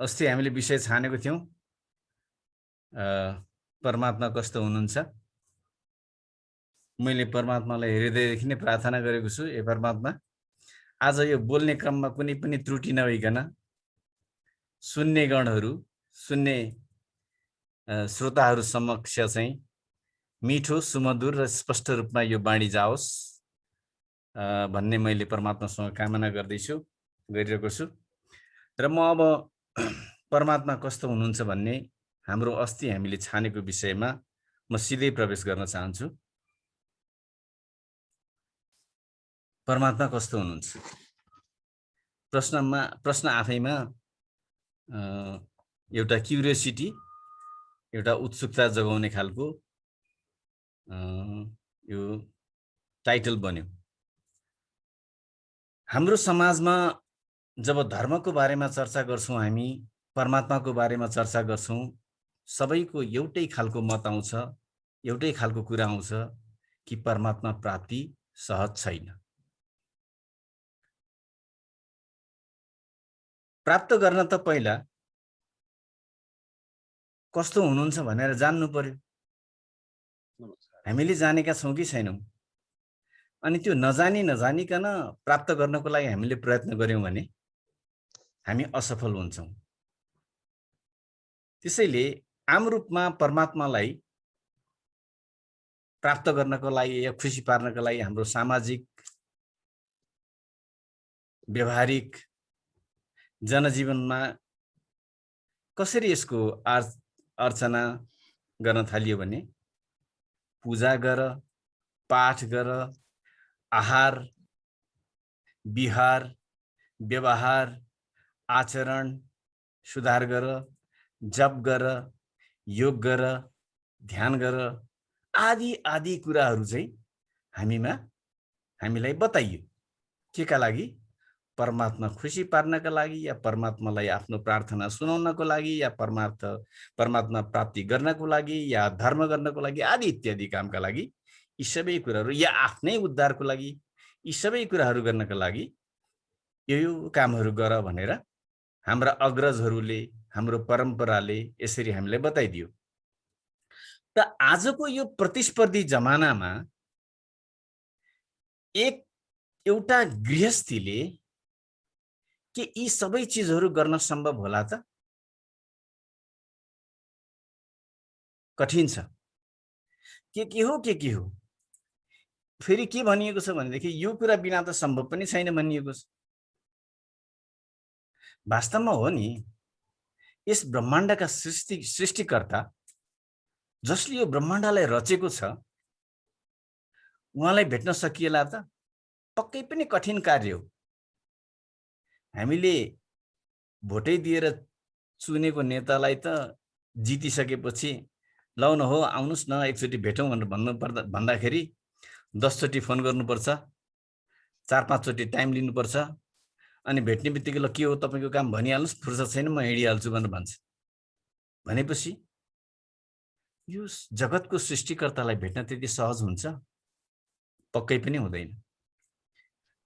अस्ति हामीले विषय छानेको थियौं परमात्मा कस्तो हुनुहुन्छ। मैले परमात्मालाई हृदयदेखि नै प्रार्थना गरेको छु, हे परमात्मा आज यो बोल्ने क्रममा कुनै पनि त्रुटि नभइकन सुन्ने गणहरू सुन्ने श्रोताहरू समक्ष चाहिँ मिठो सुमधुर र स्पष्ट रूपमा यो बाणी जाओस् भन्ने मैले परमात्मासँग कामना गरिरहेको छु। र म अब परमात्मा कस्तो हुनुहुन्छ भन्ने हाम्रो अस्ति हामीले छानेको विषयमा म सिधै प्रवेश गर्न चाहन्छु। परमात्मा कस्तो हुनुहुन्छ? प्रश्न आफैमा एउटा क्युरियोसिटी, एउटा उत्सुकता जगाउने खालको यो टाइटल बन्यो। हाम्रो समाजमा जब धर्मको बारेमा चर्चा गर्छौं, हामी परमात्माको बारेमा चर्चा गर्छौं, सबैको एउटै खालको मत आउँछ, एउटै खालको कुरा आउँछ कि परमात्मा प्राप्ति सहज छैन। प्राप्त गर्न त पहिला कस्तो हुनुहुन्छ भनेर जान्नु पर्यो। हामीले जानेका छौं कि छैनौं? अनि त्यो नजानिकन प्राप्त गर्नको लागि हामीले प्रयत्न गर्यौं भने हामी असफल हुन्छौं। त्यसैले आम रूपमा परमात्मालाई प्राप्त गर्नको लागि या खुसी पार्नको लागि हाम्रो सामाजिक, व्यवहारिक जनजीवनमा कसरी यसको अर्चना गर्न थालियो भने पूजा गर, पाठ गर, आहार, विहार, व्यवहार, आचरण सुधार गर, जप गर, योग गर, ध्यान गर, आदि आदि कुराहरू चाहिँ हामीलाई बताइयो। केका लागि? परमात्मा खुसी पार्नका लागि, या परमात्मालाई आफ्नो प्रार्थना सुनाउनको लागि, या परमात्मा प्राप्ति गर्नको लागि, या धर्म गर्नको लागि, आदि इत्यादि कामका लागि, यी सबै कुराहरू, या आफ्नै उद्धारको लागि, यी सबै कुराहरू गर्नका लागि यो कामहरू गर भनेर हाम्रा अग्रजहरूले, हाम्रो परम्पराले यसरी हामीलाई बताइदियो। त आजको यो प्रतिस्पर्धी जमानामा एउटा गृहस्थीले के यी सबै चीजहरू गर्न सम्भव होला त? कठिन छ। के हो? फेरि के भनिएको छ भनेदेखि यो कुरा बिना त सम्भव पनि छैन भनिएको छ। वास्तवमा हो नि, यस ब्रह्माण्डका सृष्टिकर्ता जसले यो ब्रह्माण्डलाई रचेको छ, उहाँलाई भेट्न सकिएला त? पक्कै पनि कठिन कार्य हो। हामीले भोटै दिएर चुनेको नेतालाई त जितिसकेपछि लौ न हो आउनुस् न एकचोटि भेटौँ भनेर भन्दाखेरि 10 चोटि फोन गर्नुपर्छ, 4-5 चोटि टाइम लिनुपर्छ, अनि भेट्ने बित्तिकै ल के हो तपाईको काम भनिहाल्नुस्, फुर्सद छैन म हिँडिहाल्छु भनेर भन्छ। भनेपछि यो जगतको सृष्टिकर्तालाई भेट्न त्यति सहज हुन्छ? पक्कै पनि हुँदैन।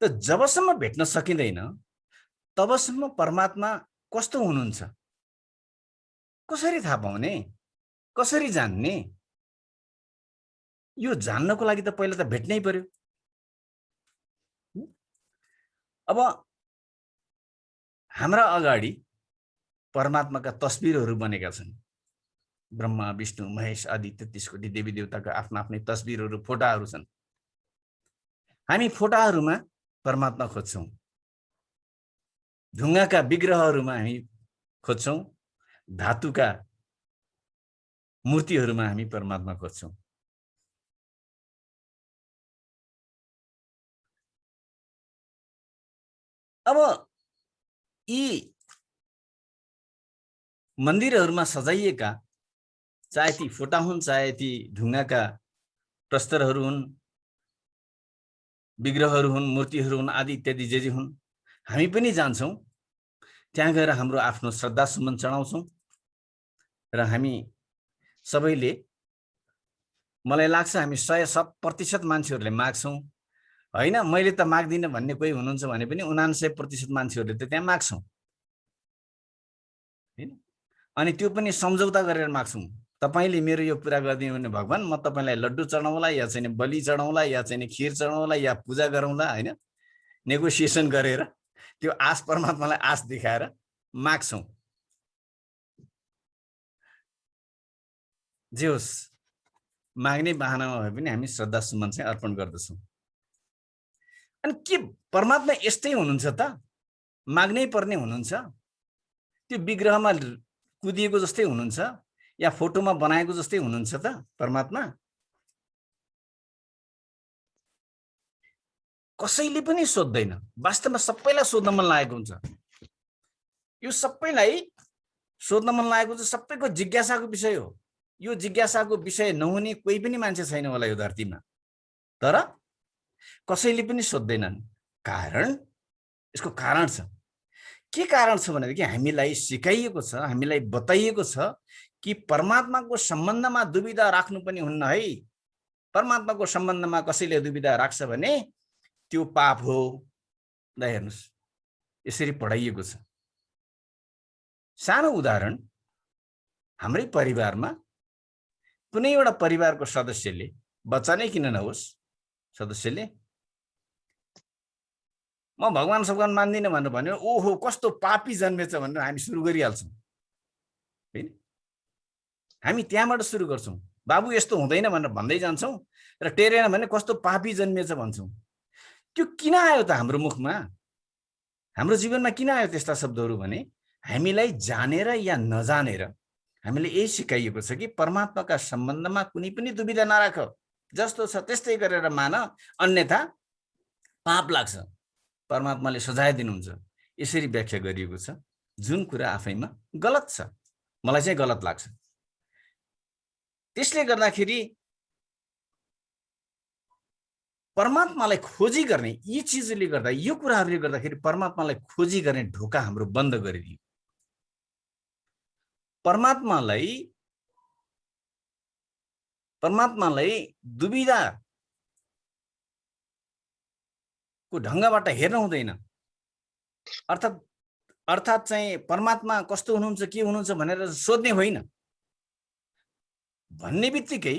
त जबसम्म भेट्न सकिँदैन तबसम्म परमात्मा कस्तो हुनुहुन्छ कसरी थाहा पाउने, कसरी जान्ने? यो जान्नको लागि त पहिला त भेट्नै पर्यो। अब हाम्रा अगाडि परमात्माका तस्बिरहरू बनेका छन्। ब्रह्मा, विष्णु, महेश आदि 33 कोटी देवी देवताका आफ्ना आफ्नै तस्बिरहरू, फोटाहरू छन्। हामी फोटाहरूमा परमात्मा खोज्छौं, ढुङ्गाका विग्रहहरूमा हामी खोज्छौं, धातुका मूर्तिहरूमा हामी परमात्मा खोज्छौं। अब यी मन्दिरहरूमा सजाइएका, चाहे ती फोटा हुन्, चाहे ती ढुङ्गाका प्रस्तरहरू हुन्, विग्रहहरू हुन्, मूर्तिहरू हुन्, आदि इत्यादि जे हुन्, हामी पनि जान्छौं, त्यहाँ गएर हाम्रो आफ्नो श्रद्धा सुमन चढाउँछौं। र हामी सबैले, मलाई लाग्छ हामी 100% मान्छेहरूले माग्छौं। हैन मैले त माग्दिन भन्ने कोही हुनुहुन्छ भने पनि 99% मान्छेहरूले त त्यहाँ माग्छौं। हैन। अनि त्यो पनि सम्झौता गरेर माग्छौँ, तपाईले मेरो यो पूरा गरिदिनु भने भगवान म तपाईलाई लड्डु चढाउँला या चाहिँ बलि चढाउँला या चाहिँ खीर चढाउँला या पूजा गरौँला, हैन। नेगोसिएसन गरेर त्यो आश परमात्मालाई आश देखाएर माग्छौँ। जे होस्, माग्ने बाहनामा भए पनि हामी श्रद्धा सुमन चाहिँ अर्पण गर्दछौँ। अनि के परमात्मा यस्तै हुनुहुन्छ त? माग्नै पर्ने हुनुहुन्छ? त्यो विग्रहमा कुदिएको जस्तै हुनुहुन्छ या फोटोमा बनाएको जस्तै हुनुहुन्छ त परमात्मा? कसैले पनि सोध्दैन। वास्तवमा सबैलाई सोध्न मन लागेको हुन्छ। यो सबैलाई सोध्न मन लागेको हुन्छ, सबैको जिज्ञासाको विषय हो। यो जिज्ञासाको विषय नहुने कोही पनि मान्छे छैन होला यो धरतीमा। तर कसैले पनि सोध्दैनन्। कारण, यसको कारण छ। के कारण छ भनेदेखि हामीलाई सिकाइएको छ, हामीलाई बताइएको छ कि परमात्माको सम्बन्धमा दुविधा राख्नु पनि हुन्न है। परमात्माको सम्बन्धमा कसैले दुविधा राख्छ भने त्यो पाप हो। ल हेर्नुस्, यसरी पढाइएको छ। सानो उदाहरण, हाम्रै परिवारमा कुनै एउटा परिवारको सदस्यले, बच्चा नै किन नहोस्, सदस्यले म भगवान सबगवान मान्दिनँ भनेर भन्यो, ओहो कस्तो पापी जन्मेछ भनेर हामी सुरु गरिहाल्छौँ हैन। हामी त्यहाँबाट सुरु गर्छौँ। बाबु यस्तो हुँदैन भनेर भन्दै जान्छौँ र टेरेन भने कस्तो पापी जन्मेछ भन्छौँ। त्यो किन आयो त हाम्रो मुखमा? हाम्रो जीवनमा किन आयो त्यस्ता शब्दहरू भने हामीलाई जानेर या नजानेर हामीले यही सिकाइएको छ कि परमात्माका सम्बन्धमा कुनै पनि दुविधा नराख, जस्तो छ त्यस्तै गरेर मान, अन्यथा पाप लाग्छ, परमात्माले सजाय दिनुहुन्छ। यसरी व्याख्या गरिएको छ, जुन कुरा आफैमा गलत छ, मलाई चाहिँ गलत लाग्छ। त्यसले गर्दाखेरि परमात्मालाई खोजी गर्ने यी चिजले गर्दा, यो कुराहरूले गर्दाखेरि परमात्मालाई खोजी गर्ने ढोका हाम्रो बन्द गरिदियो। परमात्मालाई दुविधाको ढङ्गबाट हेर्न हुँदैन। अर्थात् चाहिँ परमात्मा कस्तो हुनुहुन्छ, के हुनुहुन्छ भनेर सोध्ने होइन। भन्ने बित्तिकै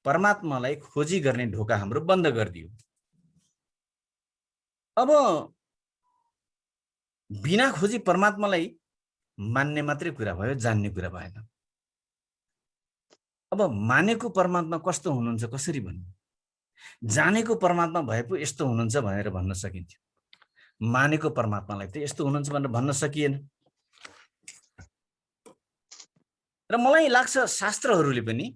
परमात्मालाई खोजी गर्ने ढोका हाम्रो बन्द गरिदियो। अब बिना खोजी परमात्मालाई मान्ने मात्रै कुरा भयो, जान्ने कुरा भएन। अब मानेको परमात्मा कस्तो हुनुहुन्छ कसरी भन्नु? जानेको परमात्मा भए पो यस्तो हुनुहुन्छ भनेर भन्न सकिन्थ्यो। मानेको परमात्मालाई त यस्तो हुनुहुन्छ भनेर भन्न सकिएन। र मलाई लाग्छ शास्त्रहरूले पनि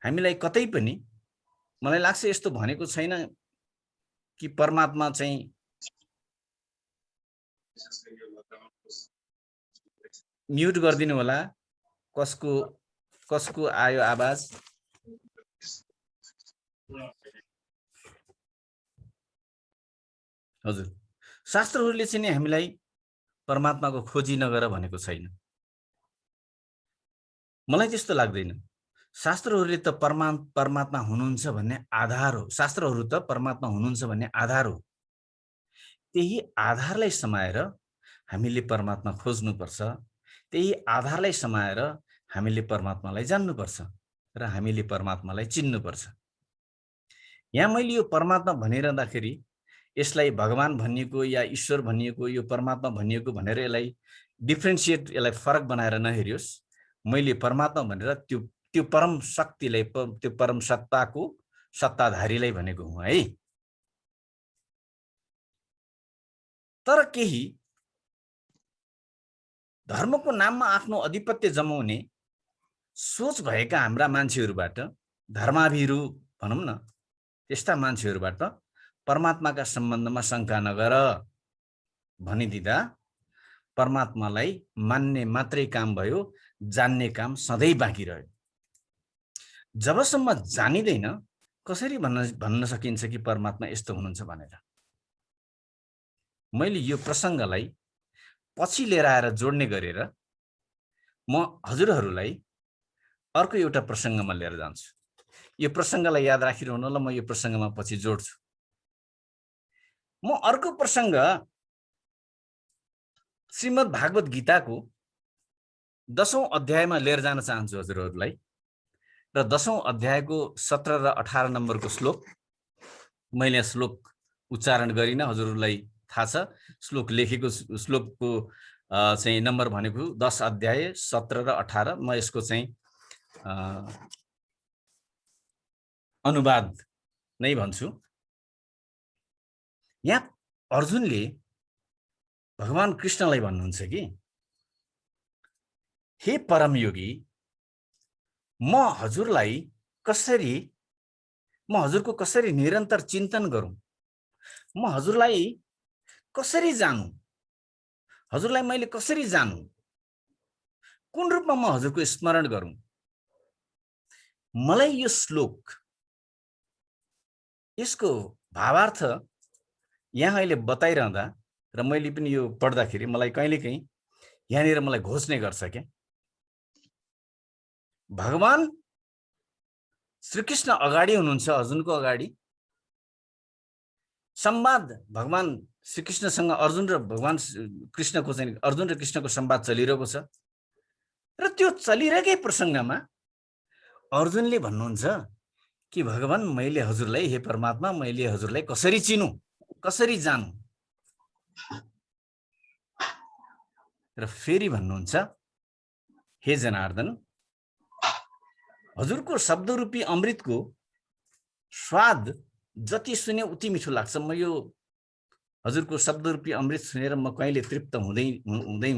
हामीलाई कतै पनि, मलाई लाग्छ यस्तो भनेको छैन कि परमात्मा चाहिँ म्युट गरिदिनु होला। कसको आयो आवाज? हजुर, शास्त्रहरूले चाहिँ हामीलाई परमात्माको खोजी नगर भनेको छैन। मलाई त्यस्तो लाग्दैन। शास्त्रहरूले त परमात्मा हुनुहुन्छ भन्ने आधार हो। शास्त्रहरू त परमात्मा हुनुहुन्छ भन्ने आधार हो। त्यही आधारलाई समाएर हामीले परमात्मा खोज्नुपर्छ। त्यही आधारलाई समाएर हामीले परमात्मालाई जान्नुपर्छ र हामीले परमात्मालाई चिन्नुपर्छ। यहाँ मैले यो परमात्मा भनिरहँदाखेरि यसलाई भगवान भनिएको या ईश्वर भनिएको, यो परमात्मा भनिएको भनेर यसलाई डिफ्रेन्सिएट, यसलाई फरक बनाएर नहेरियोस्। मैले परमात्मा भनेर त्यो परम शक्तिलाई, त्यो परम सत्ताको सत्ताधारीलाई भनेको हुँ है। तर केही धर्मको नाममा आफ्नो अधिपत्य जमाउने सोच भएका हाम्रा मान्छेहरूबाट, धर्माभिरू भनौँ न, त्यस्ता मान्छेहरूबाट परमात्माका सम्बन्धमा शङ्का नगर भनिदिँदा परमात्मालाई मान्ने मात्रै काम भयो, जान्ने काम सधैँ बाँकी रह्यो। जबसम्म जानिँदैन कसरी भन्न सकिन्छ कि परमात्मा यस्तो हुनुहुन्छ भनेर। मैले यो प्रसङ्गलाई पछि लिएर आएर जोड्ने गरेर म हजुरहरूलाई अर्को एउटा प्रसङ्गमा लिएर जान्छु। यो प्रसङ्गलाई याद राखिरहनु ल, म यो प्रसङ्गमा पछि जोड्छु। म अर्को प्रसङ्ग श्रीमद् भागवत गीताको 10औं अध्यायमा लिएर जान चाहन्छु हजुरहरूलाई र 10औं अध्यायको 17 र 18 नम्बरको श्लोक। मैले श्लोक उच्चारण गरिन, हजुरहरूलाई थाहा छ। श्लोक लेखेको श्लोकको चाहिँ नम्बर भनेको 10 अध्याय 17 र 18। म यसको चाहिँ अनुवाद नै भन्छु। यहाँ अर्जुनले भगवान कृष्णलाई भन्नुहुन्छ कि हे परमयोगी, म हजुरको कसरी निरन्तर चिन्तन गरौँ, म हजुरलाई कसरी जानू, हजुरलाई मैले कसरी जानू, कुन रूपमा म हजुरको स्मरण गरौँ। मलाई यो श्लोक, यसको भावार्थ यहाँ अहिले बताइरहँदा र मैले पनि यो पढ्दाखेरि मलाई कहिलेकाहीँ यहाँनिर मलाई घोच्ने गर्छ क्या। भगवान श्रीकृष्ण अगाडि हुनुहुन्छ, अर्जुनको अगाडि संवाद भगवान श्रीकृष्णसँग अर्जुन र भगवान कृष्णको चाहिँ अर्जुन र कृष्णको संवाद चलिरहेको छ। र त्यो चलिरहेकै प्रसङ्गमा अर्जुनले भन्नुहुन्छ कि भगवान, मैले हजुरलाई, हे परमात्मा, मैले हजुरलाई कसरी चिनु, कसरी जानू। र फेरि भन्नुहुन्छ, हे जनार्दन, हजुरको शब्दरूपी अमृतको स्वाद जति सुने उति मिठो लाग्छ। म यो हजुरको शब्दरूपी अमृत सुनेर म कहिले तृप्त हुँदै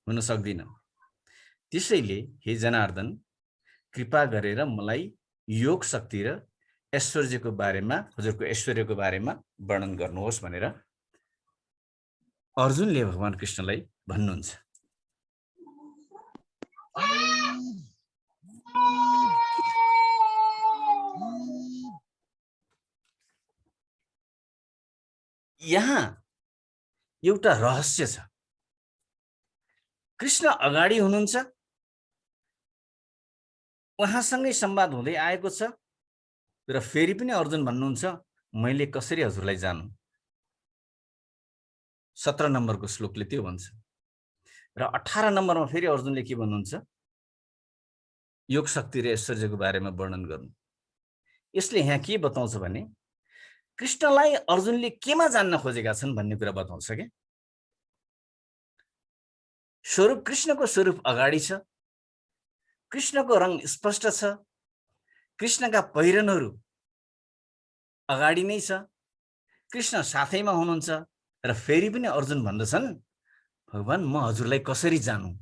हुन सक्दिनँ। त्यसैले हे जनार्दन, कृपा गरेर मलाई योग शक्ति र ऐश्वर्यको बारेमा, हजुरको ऐश्वर्यको बारेमा वर्णन गर्नुहोस् भनेर अर्जुनले भगवान कृष्णलाई भन्नुहुन्छ। यहाँ एउटा रहस्य छ। कृष्ण अगाडि हुनुहुन्छ, उहाँसँगै संवाद हुँदै आएको छ। र फेरि पनि अर्जुन भन्नुहुन्छ, मैले कसरी हजुरलाई जानू। 17 नम्बरको श्लोकले त्यो भन्छ। र 18 नम्बरमा फेरि अर्जुनले के भन्नुहुन्छ, योग शक्ति र ऐश्वर्यको बारेमा वर्णन गर्नु। यसले यहाँ के बताउँछ भने कृष्णलाई अर्जुनले केमा जान्न खोजेका छन् भन्ने कुरा बताउँछ के। स्वरूप, कृष्णको स्वरूप अगाडि छ, कृष्णको रङ स्पष्ट छ, कृष्णका पहिरनहरू अगाडि नै छ, कृष्ण साथैमा हुनुहुन्छ। र फेरि पनि अर्जुन भन्दछन्, भगवान, म हजुरलाई कसरी जानू।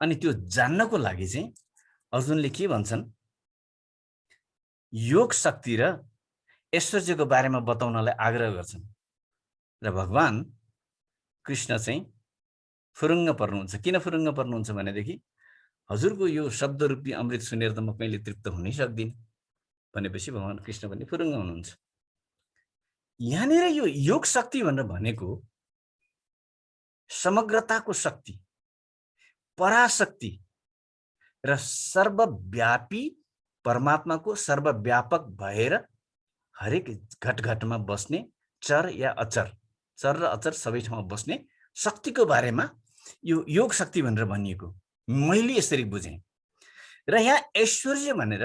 अनि त्यो जान्नको लागि चाहिँ अर्जुनले के भन्छन्, योग शक्ति र ऐश्वर्यको बारेमा बताउनलाई आग्रह गर्छन्। र भगवान कृष्ण चाहिँ फुरुङ्ग पर्नुहुन्छ। किन फुरुङ्ग पर्नुहुन्छ भनेदेखि हजुरको यो शब्दरूपी अमृत सुनेर त म कहिले तृप्त हुनै सक्दिनँ भनेपछि भगवान कृष्ण पनि फुरुङ्ग हुनुहुन्छ। यहाँनिर यो योग शक्ति भनेर भनेको समग्रताको शक्ति, पराशक्ति र सर्वव्यापी परमात्माको सर्वव्यापक भएर हरेक घटघटमा बस्ने चर या अचर, चर र अचर सबै ठाउँमा बस्ने शक्तिको बारेमा यो योग शक्ति भनेर भनिएको मैले यसरी बुझेँ। र यहाँ ऐश्वर्य भनेर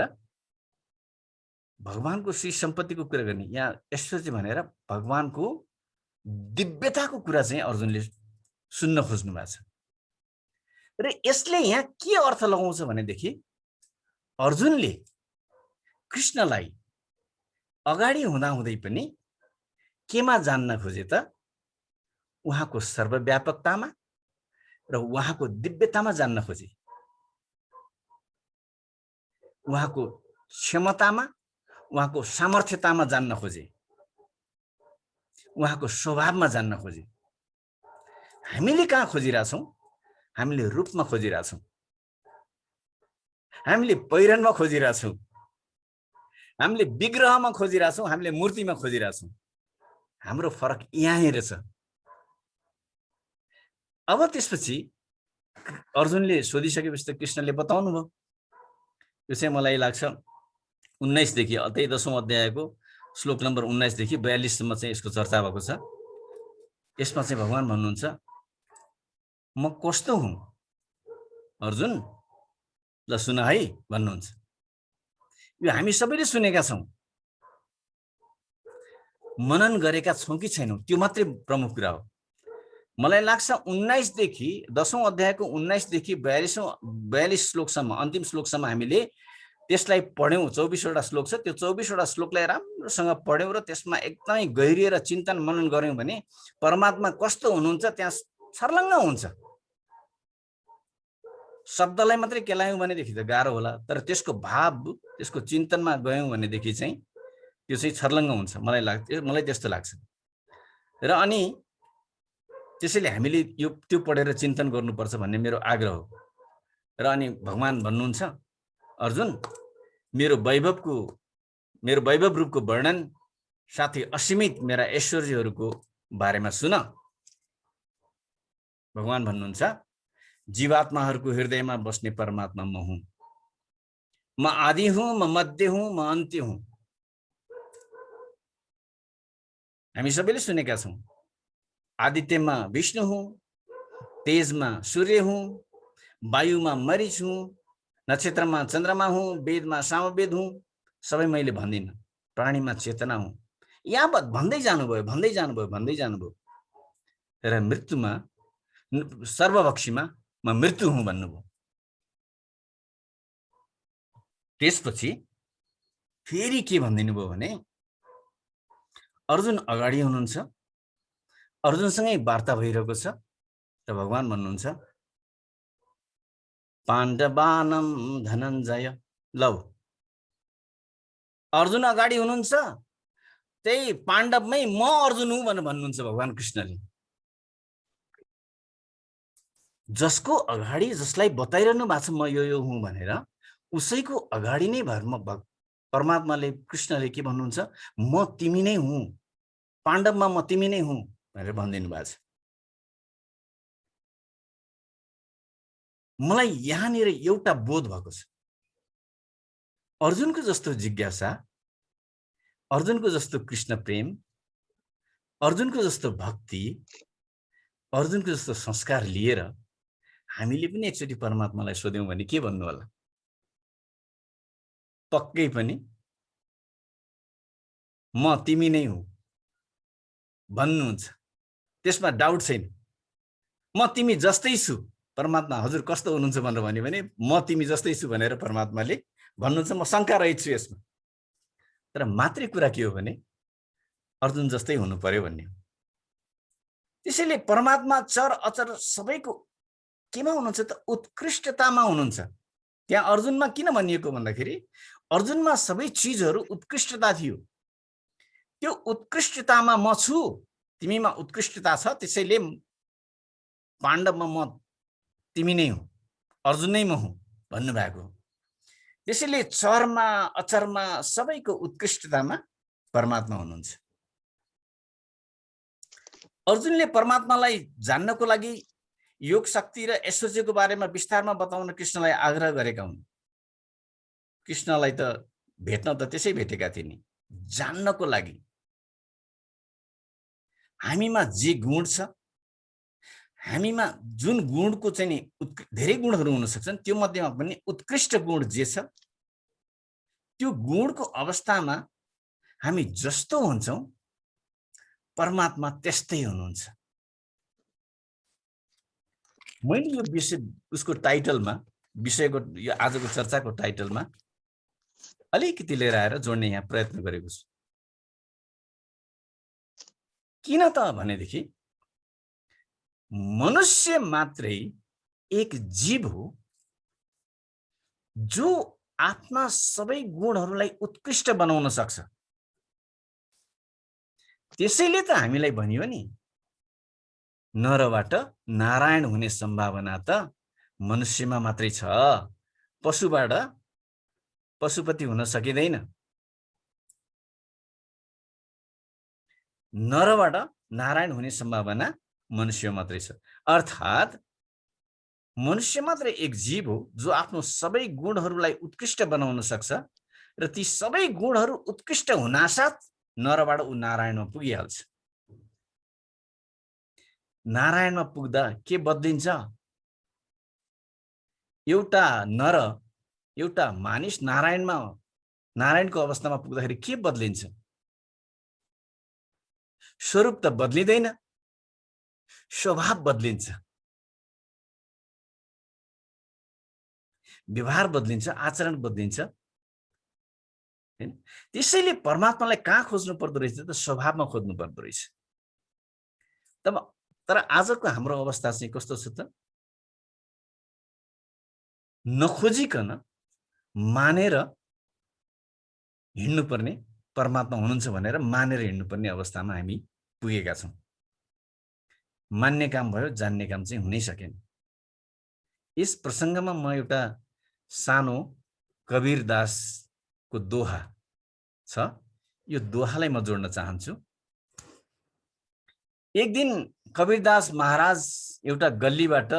भगवानको श्री सम्पत्तिको कुरा गर्ने, यहाँ ऐश्वर्य भनेर भगवानको दिव्यताको कुरा चाहिँ अर्जुनले सुन्न खोज्नु भएको छ। र यसले यहाँ के अर्थ लगाउँछ भनेदेखि अर्जुनले कृष्णलाई अगाडि हुँदाहुँदै पनि केमा जान्न खोजे त उहाँको सर्वव्यापकतामा र उहाँको दिव्यतामा जान्न खोजे, उहाँको क्षमतामा, उहाँको सामर्थ्यतामा जान्न खोजे, उहाँको स्वभावमा जान्न खोजे। हामीले कहाँ खोजिरहेछौँ? हामीले रूपमा खोजिरहेछौँ, हामीले पहिरनमा खोजिरहेछौँ, हामीले विग्रहमा खोजिरहेछौँ, हामीले मूर्तिमा खोजिरहेछौँ। हाम्रो फरक यहाँनिर छ। अब त्यसपछि अर्जुनले सोधिसकेपछि त कृष्णले बताउनु भयो। यो चाहिँ मलाई लाग्छ 19 देखि, त्यही 10औं अध्यायको श्लोक नम्बर 19 देखि 42 सम्म चाहिँ यसको चर्चा भएको छ। यसमा चाहिँ भगवान भन्नुहुन्छ म कस्तो हुँ अर्जुन, ल सुन है भन्नुहुन्छ। यो हामी सबैले सुनेका छौँ, मनन गरेका छौँ कि छैनौँ त्यो मात्रै प्रमुख कुरा हो। मलाई लाग्छ 19 देखि 10औं अध्यायको 19 देखि 42 श्लोकसम्म, अन्तिम श्लोकसम्म हामीले त्यसलाई पढ्यौँ। 24 वटा श्लोक छ, त्यो 24 वटा श्लोकलाई राम्रोसँग पढ्यौँ र त्यसमा एकदमै गहिरिएर चिन्तन मनन गर्यौँ भने परमात्मा कस्तो हुनुहुन्छ त्यहाँ छर्लङ्ग हुन्छ। शब्दलाई मात्रै केलायौँ भनेदेखि त गाह्रो होला, तर त्यसको भाव, त्यसको चिन्तनमा गयौँ भनेदेखि चाहिँ त्यो चाहिँ छर्लङ्ग हुन्छ। मलाई त्यस्तो लाग्छ। र अनि त्यसैले हामीले त्यो पढेर चिन्तन गर्नुपर्छ भन्ने मेरो आग्रह हो। र अनि भगवान भन्नुहुन्छ अर्जुन, मेरो वैभव रूपको वर्णन साथै असीमित मेरा ऐश्वर्यहरूको बारेमा सुन। भगवान भन्नुहुन्छ जीवात्माहरूको हृदयमा बस्ने परमात्मा म हुँ। म आदि हुँ, म मध्य हुँ, म अन्त्य हुँ। हामी सबैले सुनेका छौँ, आदित्यमा विष्णु हुँ, तेजमा सूर्य हुँ, वायुमा मरीच हुँ, नक्षत्रमा चन्द्रमा हुँ, वेदमा सामवेद हुँ। सबै मैले भन्दिनँ। प्राणीमा चेतना हुँ। यहाँ भन्दै जानुभयो। र मृत्युमा, सर्वभक्षीमा म मृत्यु हुँ भन्नुभयो। त्यसपछि फेरि के भनिदिनु भयो भने अर्जुन अगाडि हुनुहुन्छ, अर्जुनसँगै वार्ता भइरहेको छ र भगवान भन्नुहुन्छ पाण्डवानां धनञ्जय। लौ, अर्जुन अगाडि हुनुहुन्छ, त्यही पाण्डवमै म अर्जुन हुँ भनेर भन्नुहुन्छ भगवान कृष्णले। जसको अगाडि, जसलाई बताइरहनु भएको छ म यो हुँ भनेर, उसैको अगाडि नै परमात्माले, कृष्णले के भन्नुहुन्छ, म तिमी नै हुँ, पाण्डवमा म तिमी नै हुँ भनेर भनिदिनु भएको छ। मलाई यहाँनिर एउटा बोध भएको छ, अर्जुनको जस्तो जिज्ञासा, अर्जुनको जस्तो कृष्ण प्रेम, अर्जुनको जस्तो भक्ति, अर्जुनको जस्तो संस्कार लिएर हामीले पनि एकचोटि परमात्मालाई सोध्यौँ भने के भन्नु होला? पक्कै पनि म तिमी नै हुँ भन्नुहुन्छ, त्यसमा डाउट छैन। म तिमी जस्तै छु। परमात्मा हजुर कस्तो हुनुहुन्छ भनेर भन्यो भने म तिमी जस्तै छु भनेर परमात्माले भन्नुहुन्छ। म शङ्का रहित छु यसमा। तर मात्रै कुरा के हो भने अर्जुन जस्तै हुनु पर्यो भन्ने हो। त्यसैले परमात्मा चर अचर सबैको केमा हुनुहुन्छ त? उत्कृष्टतामा हुनुहुन्छ। त्यहाँ अर्जुनमा किन भनिएको भन्दाखेरि अर्जुनमा सबै चिजहरू उत्कृष्टता थियो। त्यो उत्कृष्टतामा म छु, तिमीमा उत्कृष्टता छ, त्यसैले पाण्डवमा म तिमी नै हुँ, अर्जुन नै म हुँ भन्नुभएको। त्यसैले चरमा अचरमा सबैको उत्कृष्टतामा परमात्मा हुनुहुन्छ। अर्जुनले परमात्मालाई जान्नको लागि योग शक्ति र ऐश्वर्यको बारेमा विस्तारमा बताउन कृष्णलाई आग्रह गरेका हुन्। कृष्णलाई त भेट्न त त्यसै भेटेका थिए नि, जान्नको लागि। हामीमा जे गुण छ, हामीमा जुन गुणको चाहिँ नि धेरै गुणहरू हुन सक्छन्, त्यो मध्येमा पनि उत्कृष्ट गुण जे छ, त्यो गुणको अवस्थामा हामी जस्तो हुन्छौँ परमात्मा त्यस्तै हुनुहुन्छ। मैले यो विषय, उसको टाइटलमा, विषयको यो आजको चर्चाको टाइटलमा अलिकति लिएर आएर जोड्ने यहाँ प्रयत्न गरेको छु। किन त भनेदेखि मनुष्य मात्रै एक जीव हो जो आफ्ना सबै गुणहरूलाई उत्कृष्ट बनाउन सक्छ। त्यसैले त हामीलाई भनियो नि, नरबाट नारायण हुने सम्भावना त मनुष्यमा मात्रै छ, पशुबाट पशुपति हुन सकिँदैन। नरबाट नारायण हुने सम्भावना मनुष्य मात्रै छ। अर्थात् मनुष्य मात्र एक जीव हो जो आफ्नो सबै गुणहरूलाई उत्कृष्ट बनाउन सक्छ र ती सबै गुणहरू उत्कृष्ट हुनासाथ नरबाट ऊ नारायणमा पुगिहाल्छ। नारायणमा पुग्दा के बदलिन्छ? एउटा नर, एउटा मानिस नारायणको अवस्थामा पुग्दाखेरि के बदलिन्छ? स्वरूप त बदलिँदैन, स्वभाव बदलिन्छ, व्यवहार बदलिन्छ, आचरण बदलिन्छ। त्यसैले परमात्मालाई कहाँ खोज्नु पर्दो रहेछ त? स्वभावमा खोज्नु पर्दो रहेछ। तर आजको हाम्रो अवस्था चाहिँ कस्तो छ त? नखोजिकन मानेर हिँड्नुपर्ने, परमात्मा हुनुहुन्छ भनेर मानेर हिँड्नुपर्ने अवस्थामा हामी पुगेका छौँ। मान्ने काम भयो, जान्ने काम चाहिँ हुनै सकेन। यस प्रसङ्गमा म एउटा सानो कबीरदासको दोहा छ, यो दोहालाई म जोड्न चाहन्छु। एक दिन कबीरदास महाराज एउटा गल्लीबाट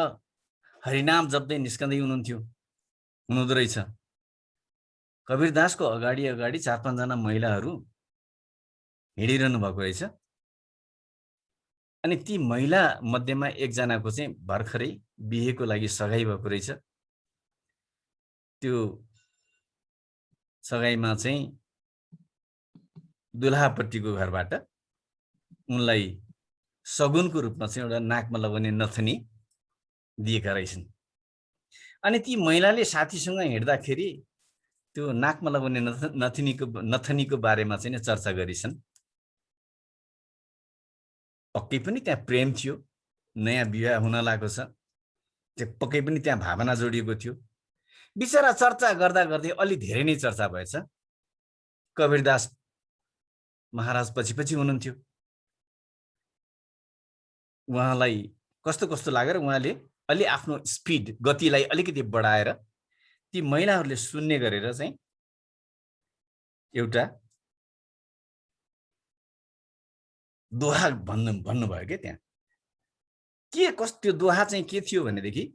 हरिनाम जप्दै निस्कँदै हुनुहुँदो रहेछ। कबीरदासको अगाडि 4-5 जना महिलाहरू हिँडिरहनु भएको रहेछ। अनि ती महिला मध्येमा एकजनाको चाहिँ भर्खरै बिहेको लागि सगाई भएको रहेछ। त्यो सगाईमा चाहिँ दुल्हापट्टिको घरबाट उनलाई सगुनको रूपमा चाहिँ एउटा नाकमा लगाउने नथनी दिएका रहेछन्। अनि ती महिलाले साथीसँग हिँड्दाखेरि त्यो नाकमा लगाउने नथनीको बारेमा चाहिँ चर्चा गरिछन्। पक्कै पनि त्यहाँ प्रेम थियो, नयाँ विवाह हुन लागेको छ, त्यो पक्कै पनि त्यहाँ भावना जोडिएको थियो। बिचरा चर्चा गर्दा गर्दै अलि धेरै नै चर्चा भएछ। कबीरदास महाराज पछि हुनुहुन्थ्यो। उहाँलाई कस्तो कस्तो लागेर उहाँले अलि आफ्नो स्पिड, गतिलाई अलिकति बढाएर ती महिलाहरूले सुन्ने गरेर चाहिँ एउटा दोहा भन्नुभयो के त्यहाँ। के कस्तो त्यो दोहा चाहिँ के थियो भनेदेखि,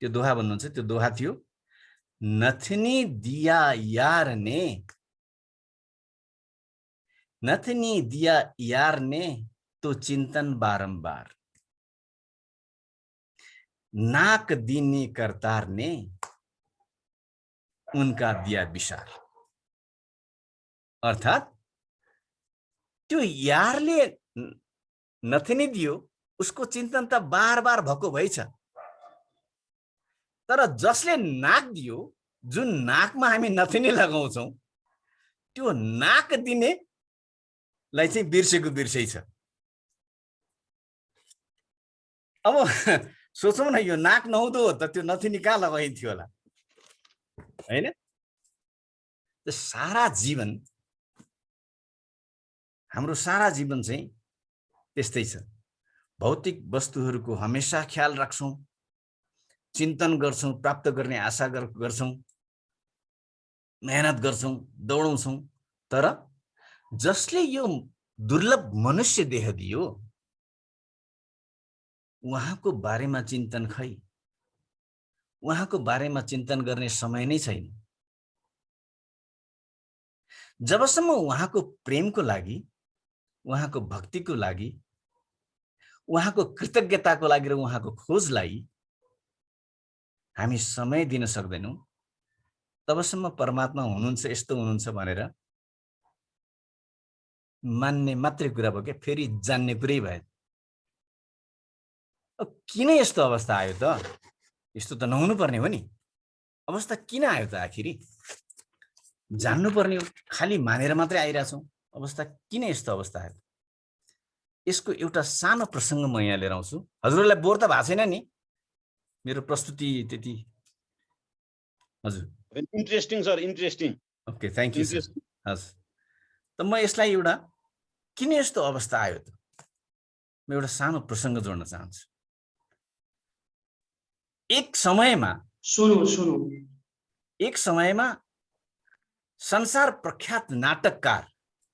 त्यो दोहा भन्नुहुन्छ, त्यो दोहा थियो, नथनी दिया यार ने, नथनी दिया यार ने तो चिंतन बारंबार, नाक दीने करतार ने उनका दिया विशाल। अर्थात त्यो यारले नथनी दियो, उसको चिन्तन त बार बार भएको भएछ। तर जसले नाक दियो, जुन नाकमा हामी नथनी लगाउँछौँ, त्यो नाक दिनेलाई चाहिँ बिर्सै छ। अब सोचौँ न, यो नाक नहुँदो हो त त्यो नथनी कहाँ लगाइन्थ्यो होला, हैन? सारा जीवन, हाम्रो सारा जीवन चाहिँ त्यस्तै छ। भौतिक वस्तुहरूको हमेशा ख्याल राख्छौँ, चिन्तन गर्छौँ, प्राप्त गर्ने आशा गर्छौँ, मेहनत गर्छौँ, दौडौँछौँ। तर जसले यो दुर्लभ मनुष्य देह दियो, उहाँको बारेमा चिन्तन खै, उहाँको बारेमा चिन्तन गर्ने समय नै छैन। जबसम्म उहाँको प्रेमको लागि, उहाँको भक्तिको लागि, उहाँको कृतज्ञताको लागि र उहाँको खोजलाई हामी समय दिन सक्दैनौँ, तबसम्म परमात्मा हुनुहुन्छ, यस्तो हुनुहुन्छ भनेर मान्ने मात्रै कुरा भयो क्या, फेरि जान्ने कुरै भयो। किन यस्तो अवस्था आयो त? यस्तो त नहुनु पर्ने हो नि। अवस्था किन आयो त? आखिरी जान्नुपर्ने हो, खालि मानेर मात्रै आइरहेछौँ। अवस्था किन यस्तो अवस्था आयो? यसको एउटा सानो प्रसङ्ग म यहाँ लिएर आउँछु। हजुरहरूलाई बोर त भएको छैन नि मेरो प्रस्तुति त्यति? हजुर, interesting sir, interesting. Okay, thank you sir. हजुर, त म यसलाई एउटा किन यस्तो अवस्था आयो त, म एउटा सानो प्रसङ्ग जोड्न चाहन्छु। एक समयमा संसार प्रख्यात नाटककार,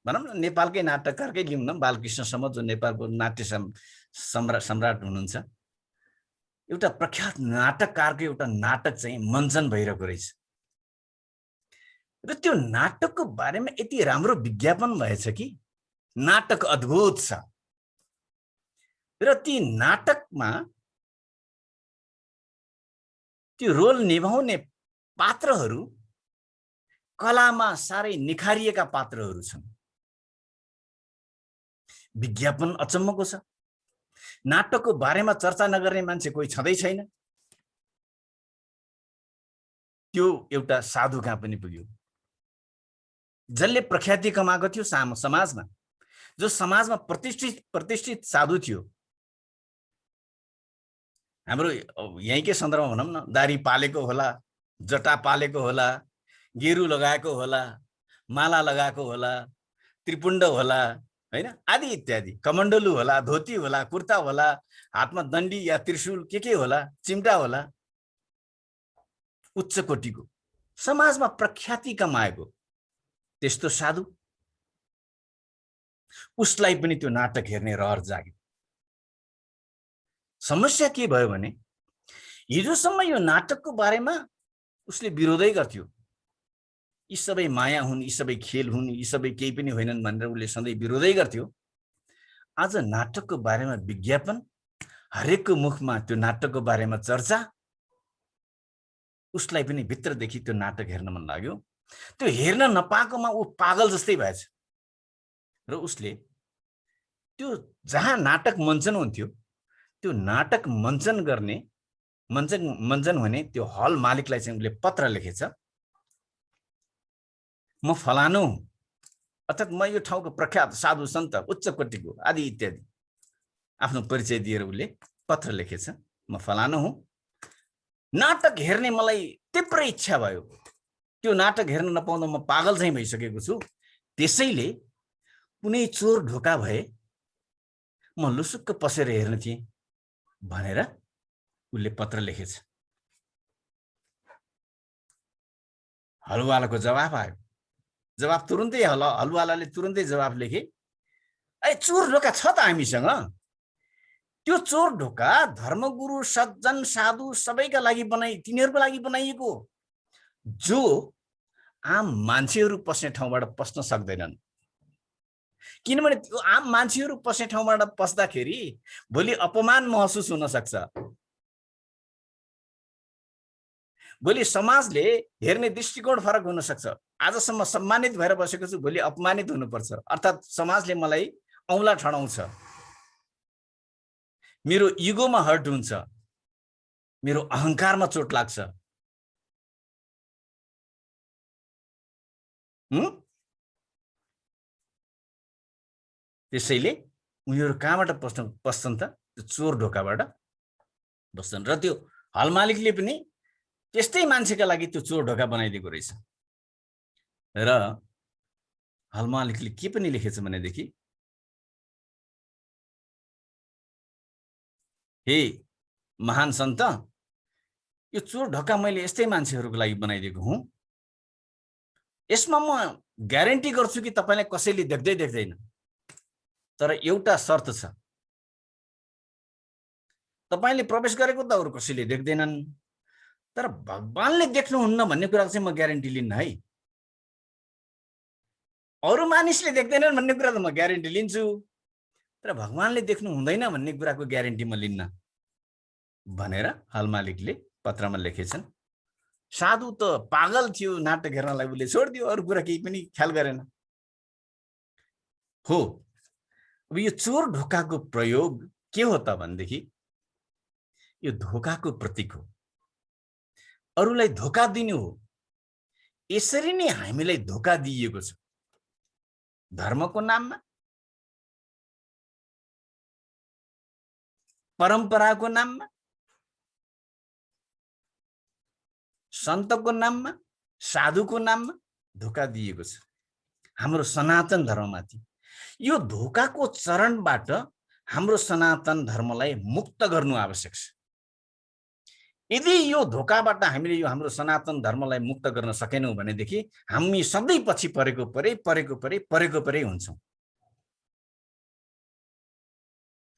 भनौँ न नेपालकै नाटककारकै लिउँ न, बालकृष्ण समत, जो नेपालको नाट्य सम्राट हुनुहुन्छ, एउटा प्रख्यात नाटककारको एउटा नाटक चाहिँ मञ्चन भइरहेको रहेछ। र त्यो नाटकको बारेमा यति राम्रो विज्ञापन भएछ कि नाटक अद्भुत छ। र ती नाटकमा त्यो रोल निभाउने पात्रहरू कलामा साह्रै निखारिएका पात्रहरू छन्। विज्ञापन अचम्मको छ, नाटकको बारेमा चर्चा नगर्ने मान्छे कोही छँदै छैन। त्यो एउटा साधु कहाँ पनि पुग्यो, जसले प्रख्याति कमाएको थियो समाजमा, जो समाजमा प्रतिष्ठित साधु थियो। हाम्रो यहीँकै सन्दर्भमा भनौँ न, दारी पालेको होला, जटा पालेको होला, गेरु लगाएको होला, माला लगाएको होला, त्रिपुण्ड होला, हैन, आदि इत्यादि, कमण्डलु होला, धोती होला, कुर्ता होला, हातमा दण्डी या त्रिशूल के होला, चिम्टा होला, उच्च कोटिको समाजमा प्रख्याति कमाएको त्यस्तो साधु, उसलाई पनि त्यो नाटक हेर्ने रहर जाग्यो। समस्या के भयो भने हिजोसम्म यो नाटकको बारेमा उसले विरोधै गर्थ्यो। यी सबै माया हुन्, यी सबै खेल हुन्, यी सबै केही पनि होइनन् भनेर उसले सधैँ विरोधै गर्थ्यो। आज नाटकको बारेमा विज्ञापन, हरेकको मुखमा त्यो नाटकको बारेमा चर्चा, उसलाई पनि भित्रदेखि त्यो नाटक हेर्न मन लाग्यो। त्यो हेर्न नपाएकोमा ऊ पागल जस्तै भएछ र उसले त्यो जहाँ नाटक मञ्चन हुन्थ्यो त्यो नाटक मञ्चन हुने त्यो हल मालिकलाई चाहिँ उसले पत्र लेखेछ, म फलानु हुँ, अर्थात् म यो ठाउँको प्रख्यात साधु सन्त उच्च कोटिको आदि इत्यादि आफ्नो परिचय दिएर उसले पत्र लेखेछ, म फलानु हुँ, नाटक हेर्ने मलाई तीव्र इच्छा भयो, त्यो नाटक हेर्न नपाउँदा म पागल चाहिँ भइसकेको छु, त्यसैले कुनै चोर ढोका भए म लुसुक्क पसेर हेर्न थिएँ भनेर उसले पत्र लेखेछ। हलुवालाको जवाफ आयो। जवाफ तुरुन्तै हलुवालाले तुरुन्तै जवाफ लेखे, ए चोर ढोका छ त हामीसँग, त्यो चोर ढोका धर्मगुरु सज्जन साधु सबैका लागि तिनीहरूको लागि बनाइएको, जो आम मान्छेहरू पस्ने ठाउँबाट पस्न सक्दैनन्। किनभने त्यो आम मान्छेहरू पस्ने ठाउँबाट पस्दाखेरि भोलि अपमान महसुस हुन सक्छ, भोलि समाजले हेर्ने दृष्टिकोण फरक हुन सक्छ। आजसम्म सम्मानित भएर बसेको छु, भोलि अपमानित हुनुपर्छ, अर्थात् समाजले मलाई औँला ठडाउँछ, मेरो इगोमा हर्ट हुन्छ, मेरो अहंकारमा चोट लाग्छ। त्यसैले उनीहरू कहाँबाट पस्छन् त? त्यो चोर ढोकाबाट बस्छन्। र त्यो हल मालिकले पनि त्यस्तै मान्छेका लागि त्यो चोर ढोका बनाइदिएको रहेछ। र हल मालिकले के पनि लेखेछ भनेदेखि, हे महान सन्त, यो चोर ढोका मैले यस्तै मान्छेहरूको लागि बनाइदिएको हुँ, यसमा म ग्यारेन्टी गर्छु कि तपाईलाई कसैले देख्दैन, तर एउटा शर्त छ, तपाईले प्रवेश गरेको त अरू कसैले देख्दैनन्, तर भगवानले देख्नुहुन्न भन्ने कुरा चाहिँ म ग्यारेन्टी लिन्न है। अरू मानिसले देख्दैनन् भन्ने कुरा त म ग्यारेन्टी लिन्छु, तर भगवानले देख्नु हुँदैन भन्ने कुराको ग्यारेन्टी म लिन्न भनेर हल मालिकले पत्रमा लेखेछन्। साधु त पागल थियो नाटक हेर्नलाई, उसले छोडिदियो, अरू कुरा केही पनि ख्याल गरेन। हो, अब यो चोर ढोकाको प्रयोग के हो त भनेदेखि, यो धोकाको प्रतीक हो, अरूलाई धोका दिनु हो। यसरी नै हामीलाई धोका दिइएको छ, धर्मको नाममा, परम्पराको नाममा, सन्तको नाममा, साधुको नाममा धोका दिएको छ हाम्रो सनातन धर्ममाथि। यो धोकाको चरणबाट हाम्रो सनातन धर्मलाई मुक्त गर्नु आवश्यक छ। यदि यो धोकाबाट हामीले यो हाम्रो सनातन धर्मलाई मुक्त गर्न सकेनौं भनेदेखि हामी सधैँ पछि परेको परे हुन्छौं।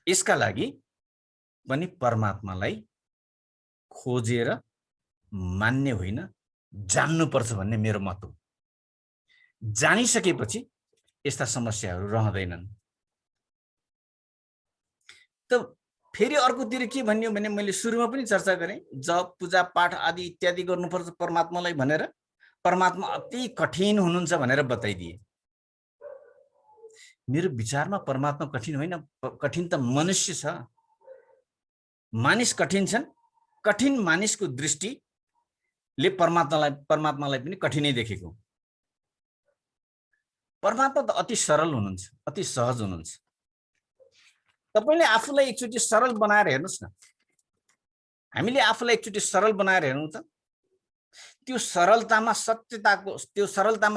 यसका लागि पनि परमात्मालाई खोजेर मान्ने होइन, जान्नुपर्छ भन्ने मेरो मत हो। जानिसकेपछि यस्ता समस्याहरू रहँदैनन्। त फेरि अर्कोतिर के भन्यो भने मैले सुरुमा पनि चर्चा गरेँ, जप पूजा पाठ आदि इत्यादि गर्नुपर्छ परमात्मालाई भनेर, परमात्मा अति कठिन हुनुहुन्छ भनेर बताइदिए। मेरो विचारमा परमात्मा कठिन होइन, कठिन त मनुष्य छ। मानिस कठिन छन्। कठिन मानिसको दृष्टिले परमात्मालाई पनि कठिनै देखेको। परमात्मा त अति सरल हुनुहुन्छ, अति सहज हुनुहुन्छ। तपाईले आफूलाई एकचोटि सरल बनाएर हेर्नुस् न। हामीले आफूलाई एकचोटि सरल बनाएर हेर्नु त, त्यो सरलतामा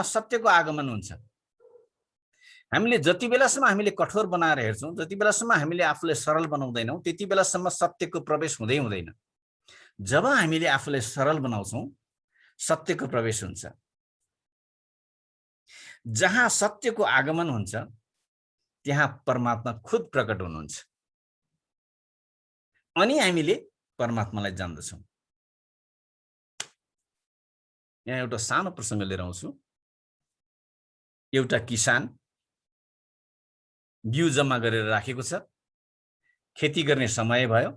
सत्यको आगमन हुन्छ। हामीले जति बेलासम्म हामीले कठोर बनाएर हेर्छौं, जति बेलासम्म हामीले आफूलाई सरल बनाउँदैनौं, त्यति बेलासम्म सत्यको प्रवेश हुँदै हुँदैन। जब हामीले आफूलाई सरल बनाउँछौं, सत्यको प्रवेश हुन्छ। जहाँ सत्यको आगमन हुन्छ, त्यहाँ परमात्मा खुद प्रकट हुनुहुन्छ। अनि हामीले परमात्मालाई जान्दछौं। यहाँ एउटा सानो प्रसंग लिएर आउँछु। एउटा किसान बिउ जम्मा गरेर राखेको छ। खेती गर्ने समय भयो।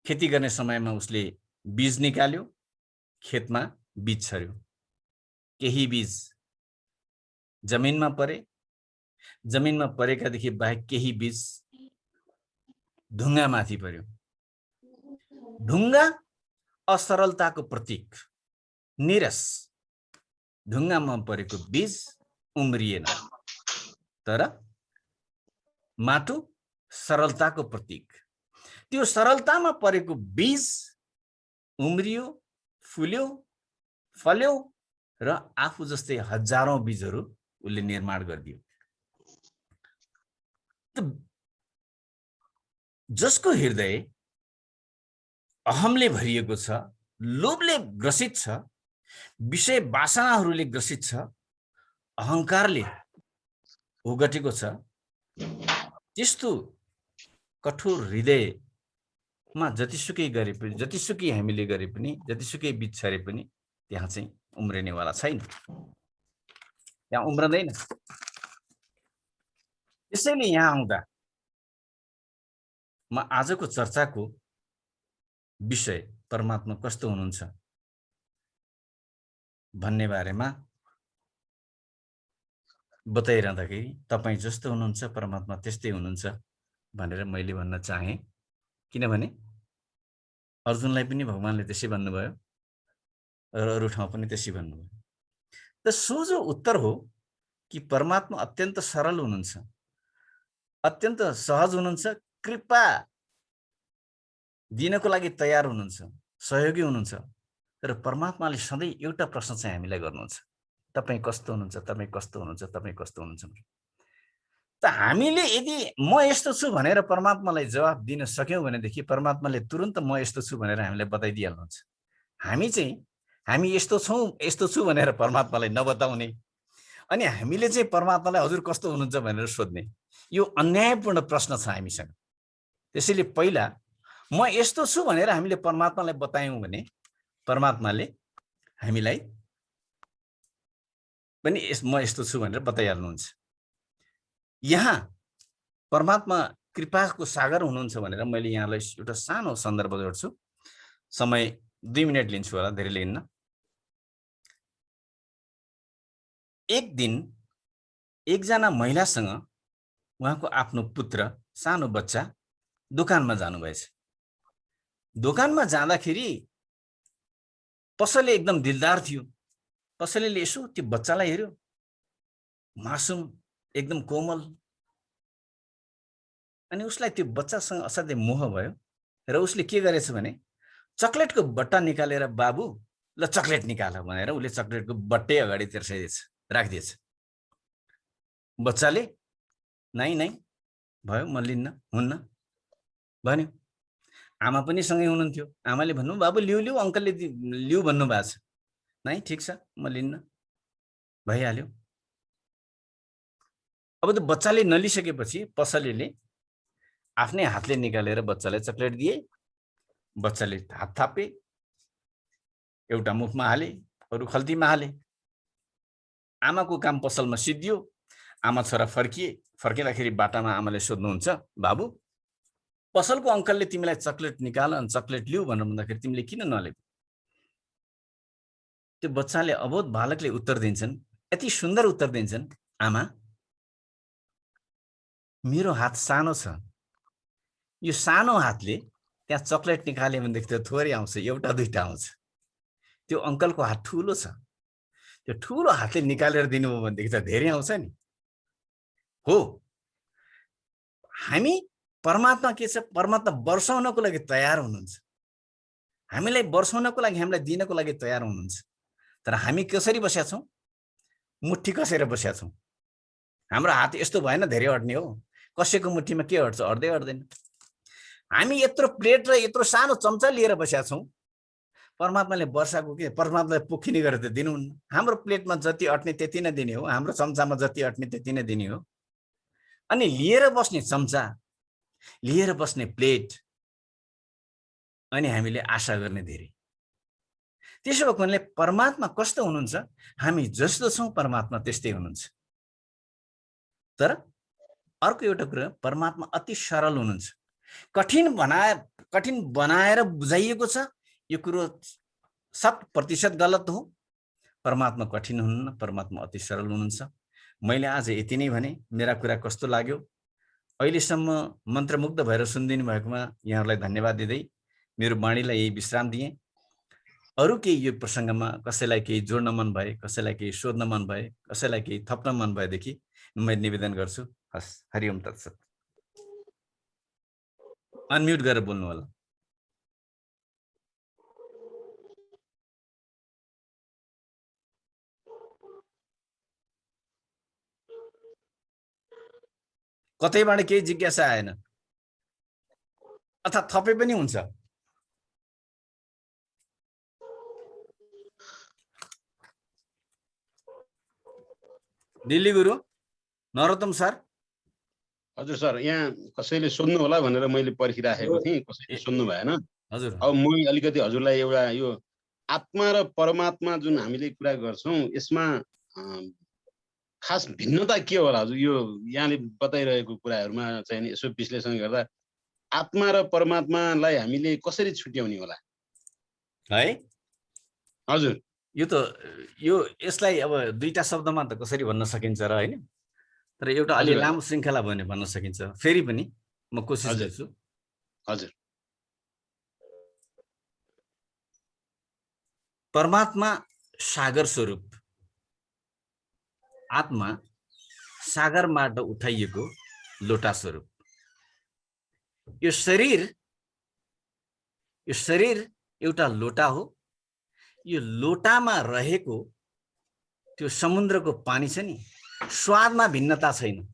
खेती गर्ने समयमा उसले बीज निकाल्यो, खेतमा बीज छर्यो। केही बीज जमिनमा परे, जमिनमा परेकादेखि बाहेक केही बीज ढुङ्गामाथि पर्यो। ढुङ्गा असरलताको प्रतीक, निरस। ढुङ्गामा परेको बीज उम्रिएन, तर माटो सरलताको प्रतीक। त्यो सरलतामा परेको बीज उम्रियो, फुल्यो, फल्यो र आफू जस्तै हजारौं बीजहरू उसले निर्माण गरिदियो। जसको हृदय अहमले भरिएको छ, लोभले ग्रसित छ, विषय वासनाहरूले ग्रसित छ, अहंकारले ओगटेको छ, त्यस्तो कठोर हृदयमा जतिसुकै गरे पनि, जतिसुकै हामीले गरे पनि, जतिसुकै बीज छरे पनि त्यहाँ चाहिँ उम्रिनेवाला छैन, त्यहाँ उम्रदैन। त्यसैले यहाँ आउँदा म आजको चर्चाको विषय परमात्मा कस्तो हुनुहुन्छ भन्ने बारेमा बताइरहँदाखेरि तपाई जस्तो हुनुहुन्छ परमात्मा त्यस्तै हुनुहुन्छ भनेर मैले भन्न चाहे। किनभने अर्जुनलाई पनि भगवानले त्यसै भन्नुभयो र अरु ठाउँ पनि त्यसै भन्नुभयो। त सोझो उत्तर हो कि परमात्मा अत्यन्त सरल हुनुहुन्छ, अत्यन्त सहज हुनुहुन्छ, कृपा दिनको लागि तयार हुनुहुन्छ, सहयोगी हुनुहुन्छ। तर परमात्माले सधैँ एउटा प्रश्न चाहिँ हामीलाई गर्नुहुन्छ, तपाई कस्तो हुनुहुन्छ, तपाई कस्तो हुनुहुन्छ, तपाई कस्तो हुनुहुन्छ। त हामीले यदि म यस्तो छु भनेर परमात्मालाई जवाफ दिन सक्यौं भनेदेखि परमात्माले तुरुन्त म यस्तो छु भनेर हामीलाई बताइदिइहाल्नुहुन्छ। हामी यस्तो छौं, यस्तो छु भनेर परमात्मालाई नबताउने, अनि हामीले चाहिँ परमात्मालाई हजुर कस्तो हुनुहुन्छ भनेर सोध्ने, यो अन्यायपूर्ण प्रश्न छ हामीसँग। त्यसैले पहिला म यस्तो छु भनेर हामीले परमात्मालाई बतायौं भने परमात्माले हामीलाई पनि म यस्तो छु भनेर बताइहाल्नुहुन्छ। यहाँ परमात्मा कृपाको सागर हुनुहुन्छ भनेर मैले यहाँलाई एउटा सानो सन्दर्भ जोड्छु। समय 2 मिनेट लिन्छु होला, धेरै लिन्न। एक दिन एकजना महिलासँग उहाँको आफ्नो पुत्र, सानो बच्चा दोकानमा जानुभएछ। दोकानमा जाँदाखेरि पसले एकदम दिलदार थियो। पसलेले यसो त्यो बच्चालाई हेर्यो, मासुम, एकदम कोमल, अनि उसलाई त्यो बच्चासँग असाध्यै मोह भयो र उसले के गरेछ भने चकलेटको बट्टा निकालेर बाबु ल चकलेट निकाल भनेर उसले चकलेटको बट्टै अगाडि तेर्साइदिएछ, राखिदिएछ। बच्चाले नाइ नाइ भयो, म लिन्न, हुन्न भन्यो। आमा पनि सँगै हुनुहुन्थ्यो। आमाले भन्नु बाबु लिऊ लिऊ, अंकलले लिऊ भन्नु भएको छ। नाइ ठीक छ, म लिन्न, भइहाल्यो। अब त्यो बच्चाले नलिसकेपछि पसलेले आफ्नै हातले निकालेर बच्चालाई चकलेट दिए। बच्चाले हात थापे, एउटा मुखमा हाले, अरु खल्तीमा हाले। आमाको काम पसलमा सिद्धियो। आमा छोरा फर्किँदाखेरि बाटामा आमाले सोध्नुहुन्छ, बाबु पसलको अङ्कलले तिमीलाई चक्लेट निकाल अनि चक्लेट लिऊ भनेर भन्दाखेरि तिमीले किन नलिएको? त्यो बच्चाले अबोध बालकले उत्तर दिन्छन्, यति सुन्दर उत्तर दिन्छन्, आमा मेरो हात सानो छ, यो सानो हातले त्यहाँ चक्लेट निकाल्यो भनेदेखि त्यो थोरै आउँछ, एउटा दुईटा आउँछ। त्यो अङ्कलको हात ठुलो छ, त्यो ठुलो हातले निकालेर दिनुभयो भनेदेखि त धेरै आउँछ नि। हो, हामी परमात्मा के छ, परमात्मा वर्षाउनको लागि तयार हुनुहुन्छ, हामीलाई वर्षाउनको लागि, हामीलाई दिनको लागि तयार हुनुहुन्छ। तर हामी कसरी बसेका छौँ? मुट्ठी कसेर बसेका छौँ। हाम्रो हात यस्तो भएन धेरै अड्ने हो, कसैको मुट्ठीमा के अड्छ? अड्दै अड्दैन। हामी यत्रो प्लेट र यत्रो सानो चम्चा लिएर बसेका छौँ, परमात्माले वर्षाको के परमात्माले पोखिने गरेर त दिनुहुन्न। हाम्रो प्लेटमा जति अट्ने त्यति नै दिने हो, हाम्रो चम्चामा जति अट्ने त्यति नै दिने हो। अनि लिएर बस्ने चम्चा, लिएर बस्ने प्लेट, अनि हामीले आशा गर्ने धेरै। त्यसो भएको हुनाले परमात्मा कस्तो हुनुहुन्छ? हामी जस्तो छौँ परमात्मा त्यस्तै हुनुहुन्छ। तर अर्को एउटा कुरा, परमात्मा अति सरल हुनुहुन्छ। कठिन बनाएर बुझाइएको छ, यो कुरो 100% गलत हो। परमात्मा कठिन हुनुहुन्न, परमात्मा अति सरल हुनुहुन्छ। मैले आज यति नै भने। मेरा कुरा कस्तो लाग्यो? अहिलेसम्म मन्त्रमुग्ध भएर सुनिदिनु भएकोमा यहाँहरूलाई धन्यवाद दिँदै मेरो वाणीलाई यही विश्राम दिएँ। अरू केही यो प्रसङ्गमा कसैलाई केही जोड्न मन भए, कसैलाई केही सोध्न मन भए, कसैलाई केही थप्न मन भएदेखि म निवेदन गर्छु। हस्, हरिओम तत्सत। अनम्युट गरेर बोल्नु होला। कतैबाट केही जिज्ञासा आएन अथवा थपे पनि हुन्छ? दिल्ली गुरु नरोत्तम सर। हजुर सर, यहाँ कसैले सोध्नु होला भनेर मैले पर्खिराखेको थिएँ, कसैले सोध्नु भएन। हजुर, अब म अलिकति हजुरलाई एउटा यो आत्मा र परमात्मा जुन हामीले कुरा गर्छौँ, यसमा खास भिन्नता के होला हजुर? यो यहाँले बताइरहेको कुराहरूमा चाहिँ नि यसो विश्लेषण गर्दा आत्मा र परमात्मालाई हामीले कसरी छुट्याउने होला है? हजुर, यसलाई अब दुईटा शब्दमा त कसरी भन्न सकिन्छ र, होइन? तर एउटा अलि लामो श्रृङ्खला भने भन्न सकिन्छ। फेरि पनि म कोसिस गर्छु। हजुर, परमात्मा सागर स्वरूप, आत्मा सागरबाट उठाइएको लोटा स्वरूप। यो शरीर एउटा लोटा हो। यो लोटामा रहेको त्यो समुद्रको पानी छ नि, स्वादमा भिन्नता छैन।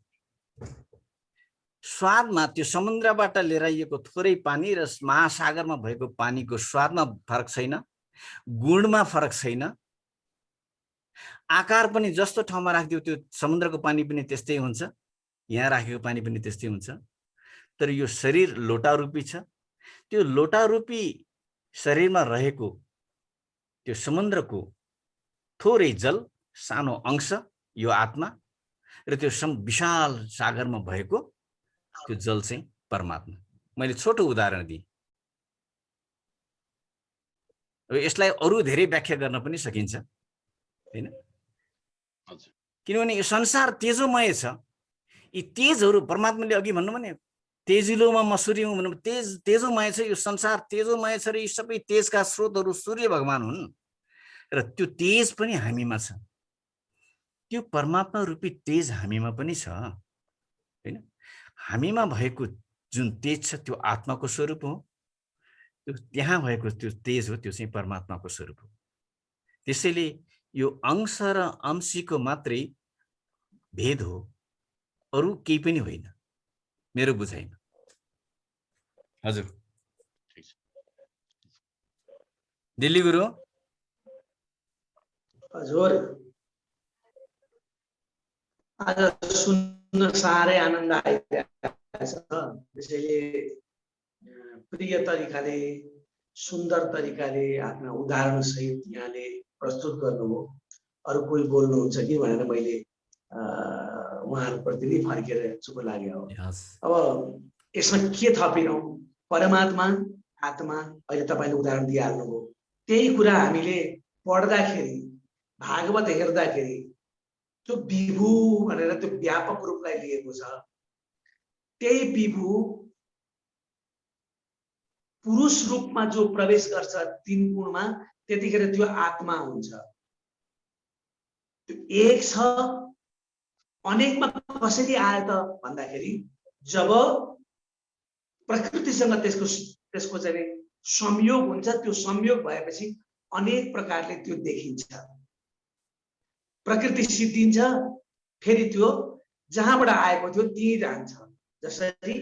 स्वादमा त्यो समुद्रबाट लिएर आइएको थोरै पानी र महासागरमा भएको पानीको स्वादमा फरक छैन, गुणमा फरक छैन, आकार पनि जस्तो ठाउँमा राखिदियो त्यो समुद्रको पानी पनि त्यस्तै हुन्छ, यहाँ राखेको पानी पनि त्यस्तै हुन्छ। तर यो शरीर लोटा रूपी छ। त्यो लोटा रूपी शरीरमा रहेको त्यो समुद्रको थोरै जल, सानो अंश यो आत्मा, र त्यो विशाल सागरमा भएको त्यो जल चाहिँ परमात्मा। मैले छोटो उदाहरण दिएँ। यसलाई अरू धेरै व्याख्या गर्न पनि सकिन्छ, हैन? किनभने यो संसार तेजोमय छ। यी तेजहरू परमात्माले अघि भन्नु भने तेजिलोमा म सूर्य हुँ भन्नु, तेजोमय छ यो संसार, तेजोमय छ र यी सबै तेजका स्रोतहरू सूर्य भगवान हुन् र त्यो तेज पनि हामीमा छ। त्यो परमात्मा रूपी तेज हामीमा पनि छ, हैन? हामीमा भएको जुन तेज छ त्यो आत्माको स्वरूप हो। त्यो त्यहाँ भएको त्यो तेज हो, त्यो चाहिँ परमात्माको स्वरूप हो। त्यसैले यो अंश र अंशीको मात्रै भेद हो, अरू केही पनि होइन मेरो बुझाइमा। हजुर, दिल्ली गुरु। हजुर, आज सुन्न साह्रै आनन्द आइरहेको छ। त्यसैले प्रिय तरिकाले, सुन्दर तरिकाले आफ्ना उदाहरण सहित यहाँले प्रस्तुत गर्नुभयो। अरू कोही बोल्नुहुन्छ कि भनेर मैले उहाँहरूप्रति नै फर्केर चुप लाग्यो। Yes. अब यसमा के थपिरौँ? परमात्मा, आत्मा, अहिले तपाईँले उदाहरण दिइहाल्नुभयो। त्यही कुरा हामीले पढ्दाखेरि, भागवत हेर्दाखेरि त्यो विभु भनेर त्यो व्यापक रूपलाई लिएको छ। त्यही विभु पुरुष रूपमा जो प्रवेश गर्छ 3 गुणमा, त्यतिखेर त्यो आत्मा हुन्छ। त्यो एक छ, अनेकमा कसरी आयो त भन्दाखेरि जब प्रकृतिसँग त्यसको चाहिँ संयोग हुन्छ, त्यो संयोग भएपछि अनेक प्रकारले त्यो देखिन्छ। प्रकृति सिद्धिन्छ, फेरि त्यो जहाँबाट आएको थियो त्यही जान्छ। जसरी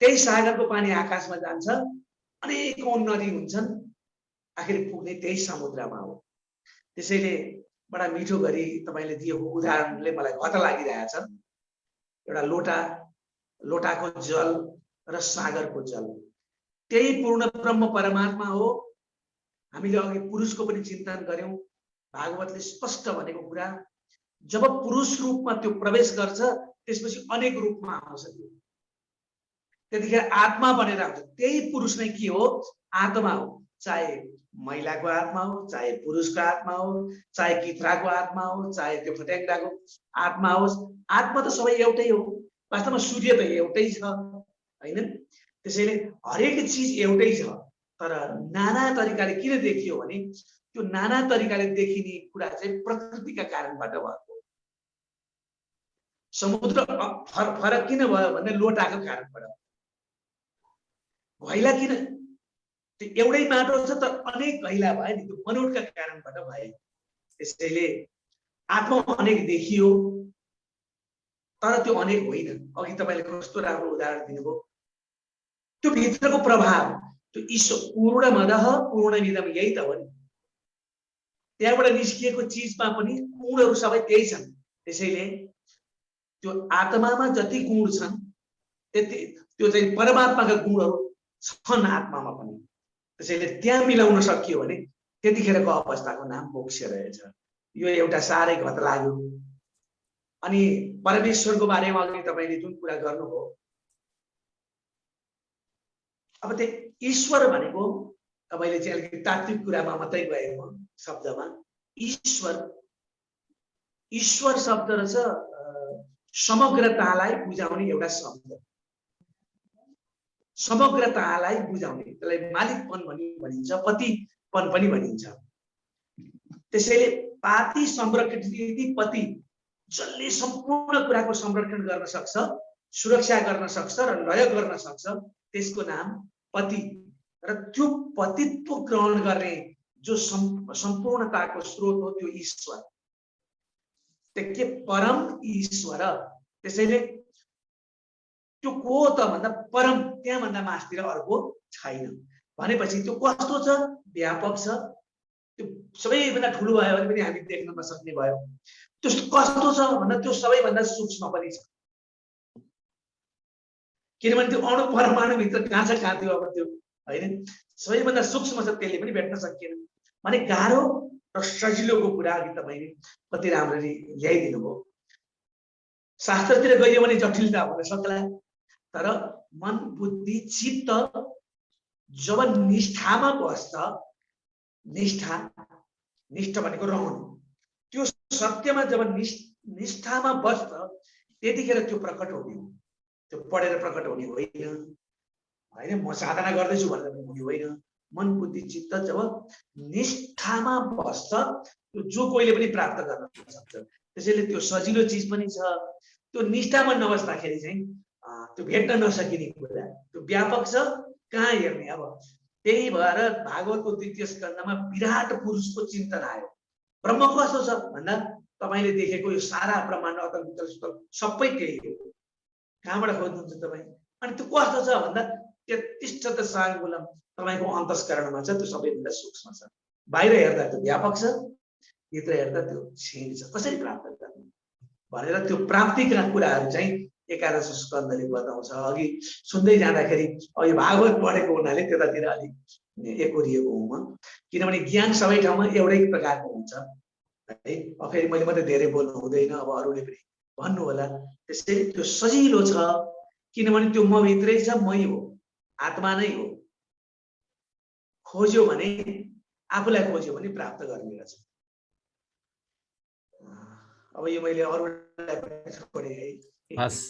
त्यही सागरको पानी आकाशमा जान्छ, अनेकौं नदी हुन्छन्, आखिर पुग्ने त्यही समुद्रमा हो। त्यसैले बडा मिठो गरी तपाईले दिएको उदाहरणले मलाई कता लागिरहेछ। एउटा लोटाको जल र सागरको जल, त्यही पूर्ण ब्रह्म परमात्मा हो। हामीले अघि पुरुषको पनि चिन्तन गर्यौं। भागवतले स्पष्ट भनेको कुरा, जब पुरुष रूपमा त्यो प्रवेश गर्छ त्यसपछि अनेक रूपमा आउँछ। त्यो त्यतिखेर आत्मा बनेर आउँछ। त्यही पुरुष नै के हो? आत्मा हो। चाहे महिलाको आत्मा हो, चाहे पुरुषको आत्मा हो, चाहे कित्राको आत्मा हो, चाहे त्यो फट्याङ्ग्राको आत्मा होस्, आत्मा त सबै एउटै हो। वास्तवमा सूर्य त एउटै छ, हैन? त्यसैले हरेक चीज एउटै छ, तर नाना तरिकाले किन देखियो भने त्यो नाना तरिकाले देखिने कुरा चाहिँ प्रकृतिका कारणबाट भएको। समुद्र फरक किन भयो भने लोटाको कारणबाट। घैला किन एउटै माटो छ तर अनेक घैला भयो नि, त्यो बनोटका कारणबाट भयो। त्यसैले आत्मा अनेक देखियो, तर त्यो अनेक होइन। अघि तपाईले कस्तो राम्रो उदाहरण दिनुभयो। त्यो भित्रको प्रभाव, त्यो ईश्वर पूर्णमदः पूर्णमिदं यही त हो नि। त्यहाँबाट निस्किएको चिजमा पनि गुणहरू सबै त्यही छन्। त्यसैले त्यो आत्मामा जति गुण छन् त्यति त्यो चाहिँ परमात्माका गुणहरू छन् आत्मामा पनि। त्यसैले त्यहाँ मिलाउन सकियो भने त्यतिखेरको अवस्थाको नाम मोक्ष रहेछ। यो एउटा साह्रै घत लाग्यो। अनि परमेश्वरको बारेमा अघि तपाईले जुन कुरा गर्नुभयो, अब त्यो ईश्वर भनेको तपाईले चाहिँ अलिकति तात्विक कुरामा मात्रै गएको शब्दमा, ईश्वर शब्द रहेछ समग्रतालाई बुझाउने एउटा शब्द। समग्रतालाई बुझाउने, त्यसलाई मालिकपन भनिन्छ, पतिपन पनि भनिन्छ। त्यसैले पाति संरक्षित पति, जसले सम्पूर्ण कुराको संरक्षण गर्न सक्छ, सुरक्षा गर्न सक्छ र लय गर्न सक्छ, त्यसको नाम पति। र त्यो पतित्व ग्रहण गर्ने जो सम्पूर्णताको स्रोत हो त्यो ईश्वर, त्यो परम ईश्वर। त्यसैले त्यो को त भन्दा परम, त्यहाँ भन्दा मास्तिर अर्को छैन। भनेपछि त्यो कस्तो छ? व्यापक छ। त्यो सबैभन्दा ठुलो भयो भने पनि हामी देख्न नसक्ने भयो। त्यो कस्तो छ भन्दा त्यो सबैभन्दा सूक्ष्म पनि छ। किनभने त्यो अणु परमाणु भित्र कहाँ छ कहाँ थियो, अब त्यो हैन, सबैभन्दा सूक्ष्म छ, त्यसले पनि भेट्न सकिएन। भने गाह्रो र सजिलोको कुरा अघि तपाईले कति राम्ररी ल्याइदिनु भयो। शास्त्रतिर गइयो भने जटिलता हुन सक्ला, तर मन बुद्धि चित्त जब निष्ठामा बस्छ, निष्ठा भनेको रहनु, त्यो सत्यमा जब निष्ठामा बस्छ त्यतिखेर त्यो प्रकट हुने हो। त्यो पढेर प्रकट हुने होइन, हैन? म साधना गर्दैछु भनेर हुने होइन। मन बुद्धि चित्त जब निष्ठामा बस्छ, त्यो जो कोहीले पनि प्राप्त गर्न सक्छ। त्यसैले त्यो सजिलो चिज पनि छ। त्यो निष्ठामा नबस्दाखेरि चाहिँ त्यो भेट्न नसकिने कुरा, त्यो व्यापक छ, कहाँ हेर्ने। अब त्यही भएर भागवतको 2य स्कन्धमा विराट पुरुषको चिन्तन आयो। ब्रह्म कस्तो छ भन्दा तपाईले देखेको यो सारा ब्रह्माण्ड अतल वितल सुतल सबै त्यही हो। कहाँबाट खोज्नुहुन्छ तपाईँ? अनि त्यो कस्तो छ भन्दा त्यतिष्ठत साङ्गुलम, तपाईको अन्तस्करणमा छ, त्यो सबैभन्दा सूक्ष्म छ। बाहिर हेर्दा त्यो व्यापक छ, भित्र हेर्दा त्यो क्षीण छ। कसरी प्राप्त गर्ने भनेर त्यो प्राप्तिका कुराहरू चाहिँ 11 स्कन्धले बताउँछ। अघि सुन्दै जाँदाखेरि अब यो भागवत पढेको हुनाले त्यतातिर अलिक एकोरिएको हुँ म, किनभने ज्ञान सबै ठाउँमा एउटै प्रकारको हुन्छ। है। अब फेरि मैले मात्रै धेरै बोल्नु हुँदैन, अब अरूले पनि भन्नु होला। त्यसैले त्यो सजिलो छ, किनभने त्यो म भित्रै छ, मै हो, आत्मा नै हो। खोज्यो भने, आफूलाई खोज्यो भने प्राप्त गर्ने रहेछ। अब यो मैले अरूलाई पनि छोडेँ है। हस्,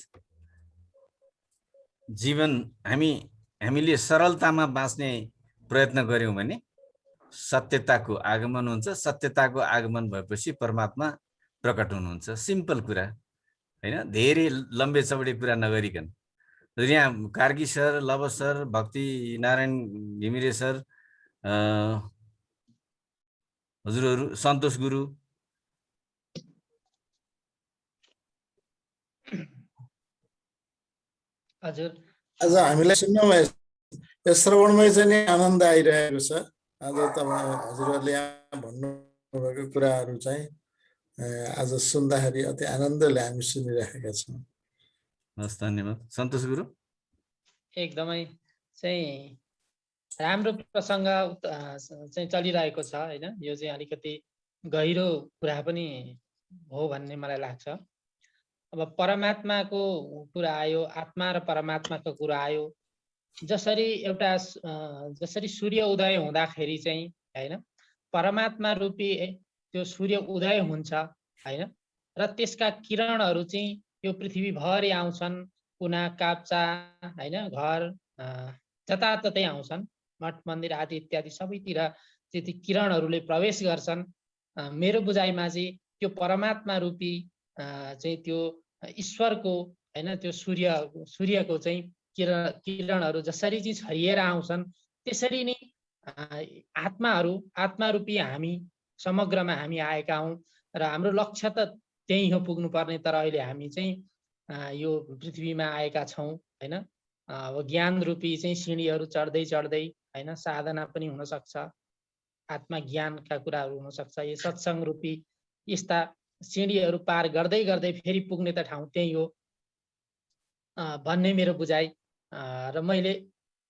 जीवन हामीले सरलतामा बाँच्ने प्रयत्न गर्यौं भने सत्यताको आगमन हुन्छ। सत्यताको आगमन भएपछि परमात्मा प्रकट हुनुहुन्छ। सिम्पल कुरा हैन, धेरै लम्बे चौडे कुरा नगरिकन। यहाँ कार्की सर, लव सर, भक्ति नारायण घिमिरे सर, हजुरहरू, सन्तोष गुरु, हजुर, आज हामीलाई सुन्नमा यो श्रवणमै चाहिँ नि आनन्द आइरहेको छ। आज तपाईँ हजुरहरूले यहाँ भन्नुभएको कुराहरू चाहिँ आज सुन्दाखेरि अति आनन्दले हामी सुनिरहेका छौँ। हस्, धन्यवाद। सन्तोष गुरु, एकदमै चाहिँ राम्रो प्रसङ्ग चाहिँ चलिरहेको छ हैन। यो चाहिँ अलिकति गहिरो कुरा पनि हो भन्ने मलाई लाग्छ। अब परमात्माको कुरा आयो, आत्मा र परमात्माको कुरा आयो। जसरी सूर्य उदय हुँदाखेरि चाहिँ हैन, परमात्मा रूपी त्यो सूर्य उदय हुन्छ हैन, र त्यसका किरणहरू चाहिँ यो पृथ्वीभरि आउँछन्, कुना काप्चा हैन, घर जताततै आउँछन्, मठ मन्दिर आदि इत्यादि सबैतिर त्यति किरणहरूले प्रवेश गर्छन्। मेरो बुझाइमा चाहिँ त्यो परमात्मा रूपी चाहिँ त्यो ईश्वरको हैन, त्यो सूर्यको चाहिँ किरणहरू जसरी चाहिँ छरिएर आउँछन्, त्यसरी नै आत्मा रूपी हामी समग्रमा हामी आएका हौं। र हाम्रो लक्ष्य त त्यही हो, पुग्नुपर्ने। तर अहिले हामी चाहिँ यो पृथ्वीमा आएका छौं हैन। अब ज्ञान रूपी चाहिँ सिँढीहरू चढ्दै चढ्दै हैन, साधना पनि हुन सक्छ, आत्मा ज्ञानका कुराहरू हुन सक्छ। यो सत्संग रूपी यस्ता सिँढीहरू पार गर्दै गर्दै फेरि पुग्ने त ठाउँ त्यही हो भन्ने मेरो बुझाइ। र मैले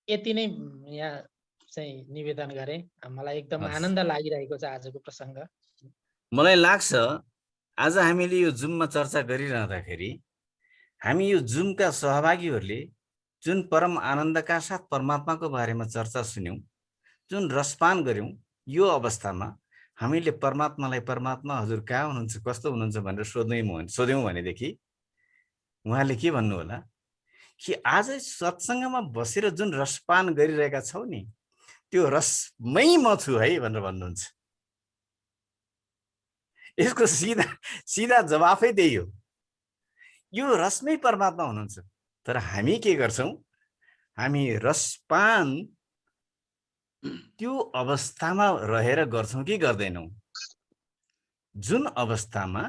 यति नै यहाँ चाहिँ निवेदन गरेँ। मलाई एकदम आनन्द लागिरहेको छ आजको प्रसङ्ग। मलाई लाग्छ आज हामीले यो जुममा चर्चा गरिरहँदाखेरि हामी यो जुमका सहभागीहरूले जुन परम आनन्दका साथ परमात्माको बारेमा चर्चा सुन्यौं, जुन रसपान गर्यौं, यो अवस्थामा हामीले परमात्मालाई परमात्मा हजुर कहाँ हुनुहुन्छ, कस्तो हुनुहुन्छ भनेर सोध्यौं भनेदेखि उहाँले के भन्नु होला कि आज सत्सङ्गमा बसेर जुन रसपान गरिरहेका छौ नि, त्यो रसमै म छु है भनेर भन्नुहुन्छ। यसको सिधा जवाफै त्यही हो, यो रसमै परमात्मा हुनुहुन्छ। तर हामी के गर्छौं, हामी रसपान त्यो अवस्थामा रहेर गर्छौं कि गर्दैनौं? जुन अवस्थामा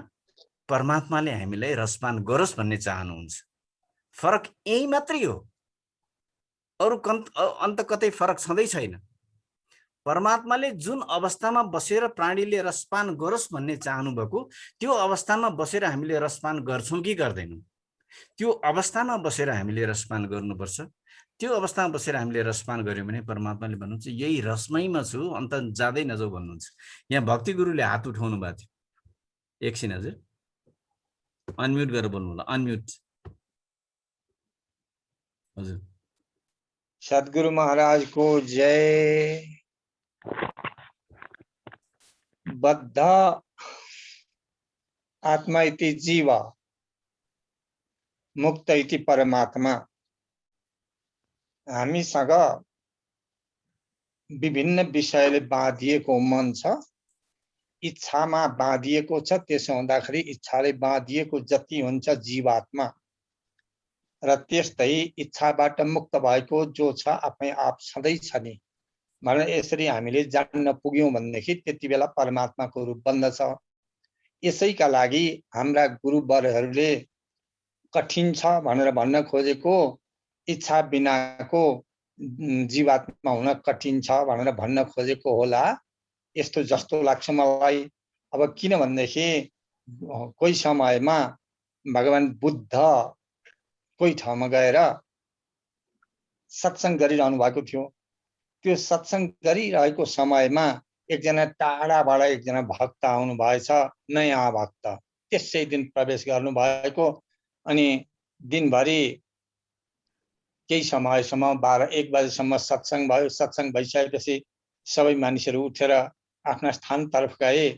परमात्माले हामीलाई रसपान गरोस् भन्ने चाहनुहुन्छ। फरक यही मात्रै हो, अरु अन्त कतै फरक छँदै छैन। परमात्माले जुन अवस्थामा बसेर प्राणीले रसपान गरोस् भन्ने चाहनु भएको, त्यो अवस्थामा बसेर हामीले रसपान गर्छौं कि गर्दैनौं? त्यो अवस्थामा बसेर हामीले रसपान गर्नुपर्छ। त्यो अवस्थामा बसेर हामीले रसपान गर्यौं भने परमात्माले भन्नुहुन्छ यही रसमैमा छु, अन्त जाँदै नजाऊ भन्नुहुन्छ। यहाँ भक्ति गुरुले हात उठाउनु भएको थियो, एकछिन हजुर अनम्युट गरेर बोल्नु होला। अनम्युट हजुर। सद्गुरु महाराज को जय। बद्ध आत्मा इति जीव, मुक्त इति परमात्मा। हामीसँग विभिन्न विषयले बाँधिएको मन छ, इच्छामा बाँधिएको छ। त्यसो हुँदाखेरि इच्छाले बाँधिएको जति हुन्छ जीवात्मा, र त्यस्तै इच्छाबाट मुक्त भएको जो छ आफै आप सधैँ छ नि भनेर यसरी हामीले जान्न पुग्यौं भनेदेखि त्यति बेला परमात्माको रूप बन्दछ। यसैका लागि हाम्रा गुरुवरहरूले कठिन छ भनेर भन्न खोजेको इच्छा बिनाको जीवात्मा हुन कठिन छ भनेर भन्न खोजेको होला, यस्तो जस्तो लाग्छ मलाई। अब किन भनेदेखि कोही समयमा भगवान बुद्ध कोही ठाउँमा गएर सत्संग गरिरहनु भएको थियो। त्यो सत्संग गरिरहेको समयमा एकजना टाढाबाट एकजना भक्त आउनु भएछ, नयाँ भक्त, त्यसै दिन प्रवेश गर्नुभएको। अनि दिनभरि केही समयसम्म 12-1 बजेसम्म सत्सङ्ग भयो। सत्सङ्ग भइसकेपछि सबै मानिसहरू उठेर आफ्ना स्थानतर्फ गए।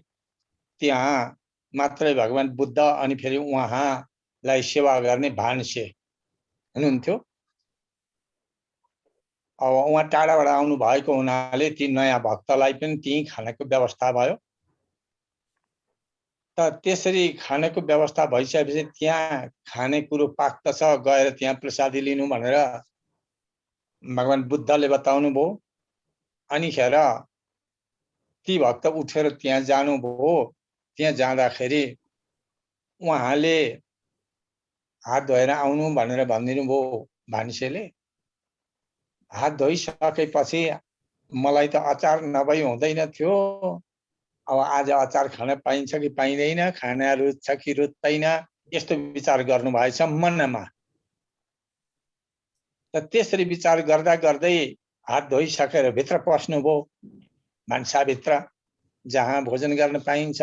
त्यहाँ मात्रै भगवान् बुद्ध अनि फेरि उहाँलाई सेवा गर्ने भान्से हुनुहुन्थ्यो। अब उहाँ टाढाबाट आउनु भएको हुनाले ती नयाँ भक्तलाई पनि त्यहीँ खानको व्यवस्था भयो। त त्यसरी खानेको व्यवस्था भइसकेपछि त्यहाँ खानेकुरो पाक्दछ, गएर त्यहाँ प्रसादी लिनु भनेर भगवान् बुद्धले बताउनु भयो। अनिखेर ती भक्त उठेर त्यहाँ जानुभयो। त्यहाँ जाँदाखेरि उहाँले हात धोएर आउनु भनेर भनिदिनु भयो भान्सेले। हात धोइसकेपछि मलाई त अचार नभई हुँदैन थियो, अब आज अचार खान पाइन्छ कि पाइँदैन, खाना रुच्छ कि रुच्दैन, यस्तो विचार गर्नु भएछ मनमा। त त्यसरी विचार गर्दा गर्दै हात धोइसकेर भित्र पस्नुभयो भान्साभित्र जहाँ भोजन गर्न पाइन्छ।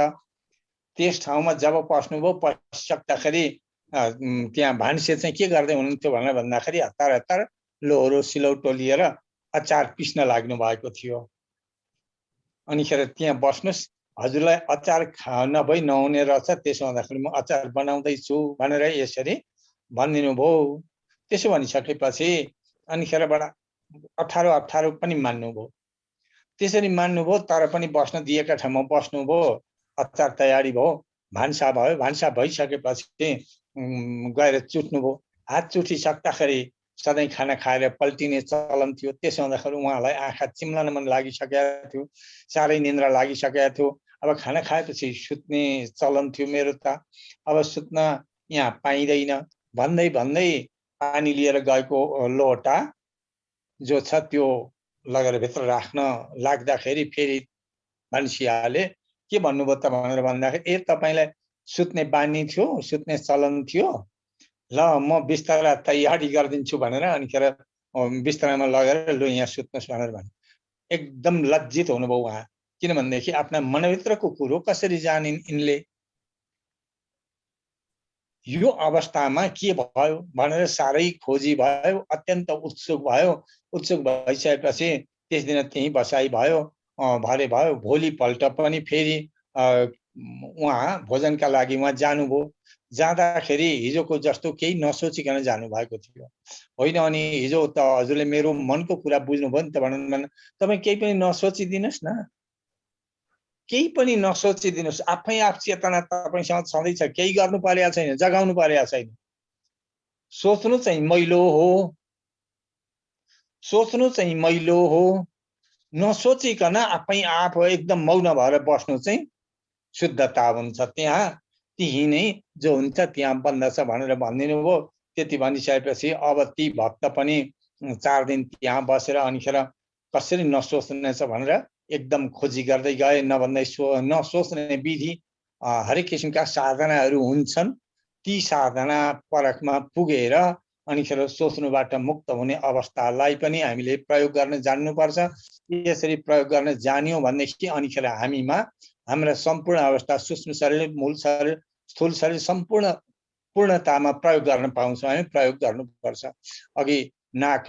त्यस ठाउँमा जब पस्नुभयो, पसिसक्दाखेरि त्यहाँ भान्से चाहिँ के गर्दै हुनुहुन्थ्यो भनेर भन्दाखेरि हतार हतार लोहोरो सिलौटो लिएर अचार पिस्न लाग्नु भएको थियो। अनिखेर त्यहाँ बस्नुहोस्, हजुरलाई अचार नभई नहुने रहेछ, त्यसो हुँदाखेरि म अचार बनाउँदैछु भनेर यसरी भनिदिनु भयो। त्यसो भनिसकेपछि अनिखेरबाट अप्ठ्यारो पनि मान्नुभयो। त्यसरी मान्नुभयो, तर पनि बस्न दिएका ठाउँमा बस्नुभयो। अचार तयारी भयो, भान्सा भयो। भान्सा भइसकेपछि गएर चुट्नुभयो। हात चुटिसक्दाखेरि सधैँ खाना खाएर पल्टिने चलन थियो। त्यसो हुँदाखेरि उहाँलाई आँखा चिम्लन मन लागिसकेको थियो, साह्रै निन्द्रा लागिसकेको थियो। अब खाना खाएपछि सुत्ने चलन थियो मेरो त, अब सुत्न यहाँ पाइँदैन भन्दै भन्दै पानी लिएर गएको लोटा जो छ त्यो लगेर भित्र राख्न लाग्दाखेरि फेरि मान्छेले के भन्नुभयो त भनेर भन्दाखेरि, ए तपाईँलाई सुत्ने बानी थियो, सुत्ने चलन थियो, ल म बिस्तारा तयारी गरिदिन्छु भनेर अनिखेर बिस्तारामा लगेर लु यहाँ सुत्नुहोस् भनेर भने। एकदम लज्जित हुनुभयो उहाँ, किनभनेदेखि आफ्ना मनभित्रको कुरो कसरी जानिन् यिनले। यो अवस्थामा के भयो भनेर साह्रै खोजी भयो, अत्यन्त उत्सुक भयो। उत्सुक भइसकेपछि त्यस दिन त्यहीँ बसाइ भयो, भरे भयो। भोलिपल्ट पनि फेरि उहाँ भोजनका लागि उहाँ जानुभयो। जाँदाखेरि हिजोको जस्तो केही नसोचिकन जानुभएको थियो होइन। अनि हिजो त हजुरले मेरो मनको कुरा बुझ्नुभयो नि त भनेर तपाईँ केही पनि नसोचिदिनुहोस् न, केही पनि नसोचिदिनुहोस्। आफै आफ चेतना तपाईँसँग छँदैछ, केही गर्नु परेको छैन, जगाउनु परेको छैन। सोच्नु चाहिँ मैलो हो, सोच्नु चाहिँ मैलो हो। नसोचिकन आफै आफ एकदम मौन भएर बस्नु चाहिँ शुद्धता हुन्छ। त्यहाँ त्यही नै जो हुन्छ त्यहाँ बन्दछ भनेर भनिदिनु भयो। त्यति भनिसकेपछि अब ती भक्त पनि 4 दिन त्यहाँ बसेर अनिखेर कसरी नसोच्नेछ भनेर एकदम खोजी गर्दै गए। नभन्दै नसोच्ने विधि हरेक किसिमका साधनाहरू हुन्छन्। ती साधना परखमा पुगेर अनिखेर सोच्नुबाट मुक्त हुने अवस्थालाई पनि हामीले प्रयोग गर्न जान्नुपर्छ। यसरी प्रयोग गर्न जान्यौँ भनेदेखि अनिखेर हामीमा हाम्रा सम्पूर्ण अवस्था सूक्ष्म शरीर, मूल शरीर, स्थूल शरीर सम्पूर्ण पूर्णतामा प्रयोग गर्न पाउँछौँ। हामी प्रयोग गर्नुपर्छ। अघि नाक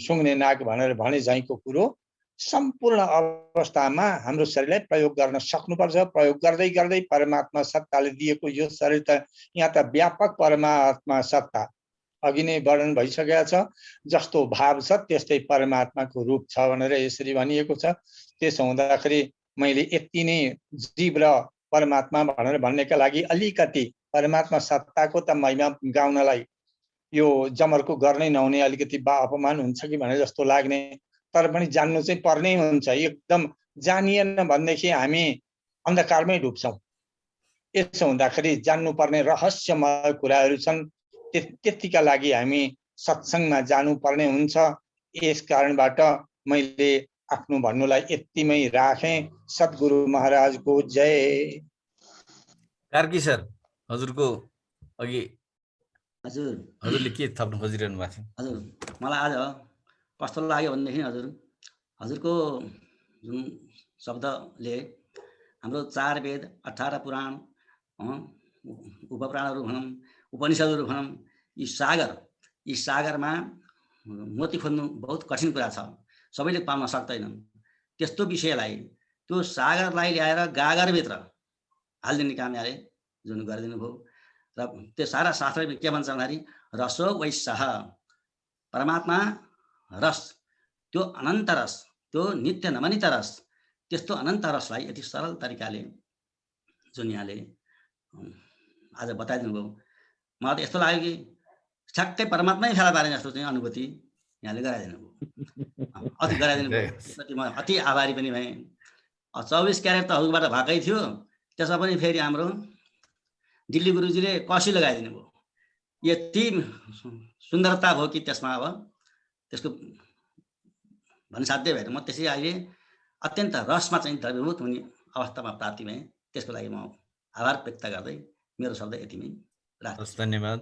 सुँग्ने नाक भनेर भने झैँको कुरो सम्पूर्ण अवस्थामा हाम्रो शरीरलाई प्रयोग गर्न सक्नुपर्छ। प्रयोग गर्दै गर्दै परमात्मा सत्ताले दिएको यो शरीर त यहाँ त व्यापक परमात्मा सत्ता अघि नै वर्णन भइसकेको छ। जस्तो भाव छ त्यस्तै परमात्माको रूप छ भनेर यसरी भनिएको छ। त्यसो हुँदाखेरि मैले यति नै जीव र परमात्मा भनेर भन्नेका लागि अलिकति परमात्मा सत्ताको त महिमा गाउनलाई यो जमर्को गर्नै नहुने अलिकति बा अपमान हुन्छ कि भने जस्तो लाग्ने, तर पनि जान्नु चाहिँ पर्नै हुन्छ। एकदम जानिएन भनेदेखि हामी अन्धकारमै डुब्छौँ। यसो हुँदाखेरि जान्नुपर्ने रहस्यमय कुराहरू छन्। त्यतिका लागि हामी सत्सङ्गमा जानुपर्ने हुन्छ। यस कारणबाट मैले आफ्नो भन्नुलाई यतिमै राखेँ। सद्गुरु महाराजको जय। कार्की सर, हजुरको अघि हजुरले के थप्न खोजिरहनु भएको थियो? हजुर, मलाई आज कस्तो लाग्यो भनेदेखि हजुरको जुन शब्दले हाम्रो 4 वेद 18 पुराण उपपुराणहरू भनौँ उपनिषदहरू भनौँ यी सागरमा मोती खोज्नु बहुत कठिन कुरा छ, सबैले पाउन सक्दैनन्। त्यस्तो विषयलाई त्यो सागरलाई ल्याएर गागरभित्र हालिदिने काम यहाँले जुन गरिदिनु भयो र त्यो सारा शास्त्र के भन्छ भन्दाखेरि रसो वैशः, परमात्मा रस, त्यो अनन्त रस, त्यो नित्य नमनित रस, त्यस्तो अनन्त रसलाई यति सरल तरिकाले जुन यहाँले आज बताइदिनु भयो, मलाई त यस्तो लाग्यो कि ठ्याक्कै परमात्मै फेला पारे जस्तो चाहिँ अनुभूति यहाँले गराइदिनु भयो, अति गराइदिनु भयो। त्यसपछि म अति आभारी पनि भएँ। 24 क्यारेट त हजुरबाट भएकै थियो, त्यसमा पनि फेरि हाम्रो दिल्ली गुरुजीले कसी लगाइदिनु भयो। यति सुन्दरता भयो कि त्यसमा अब त्यसको भन्साध्य भएर म त्यसै अहिले अत्यन्त रसमा चाहिँ द्रवीभूत हुने अवस्थामा प्राप्ति भएँ। त्यसको लागि म आभार व्यक्त गर्दै मेरो शब्द यतिमै राख्छु। धन्यवाद।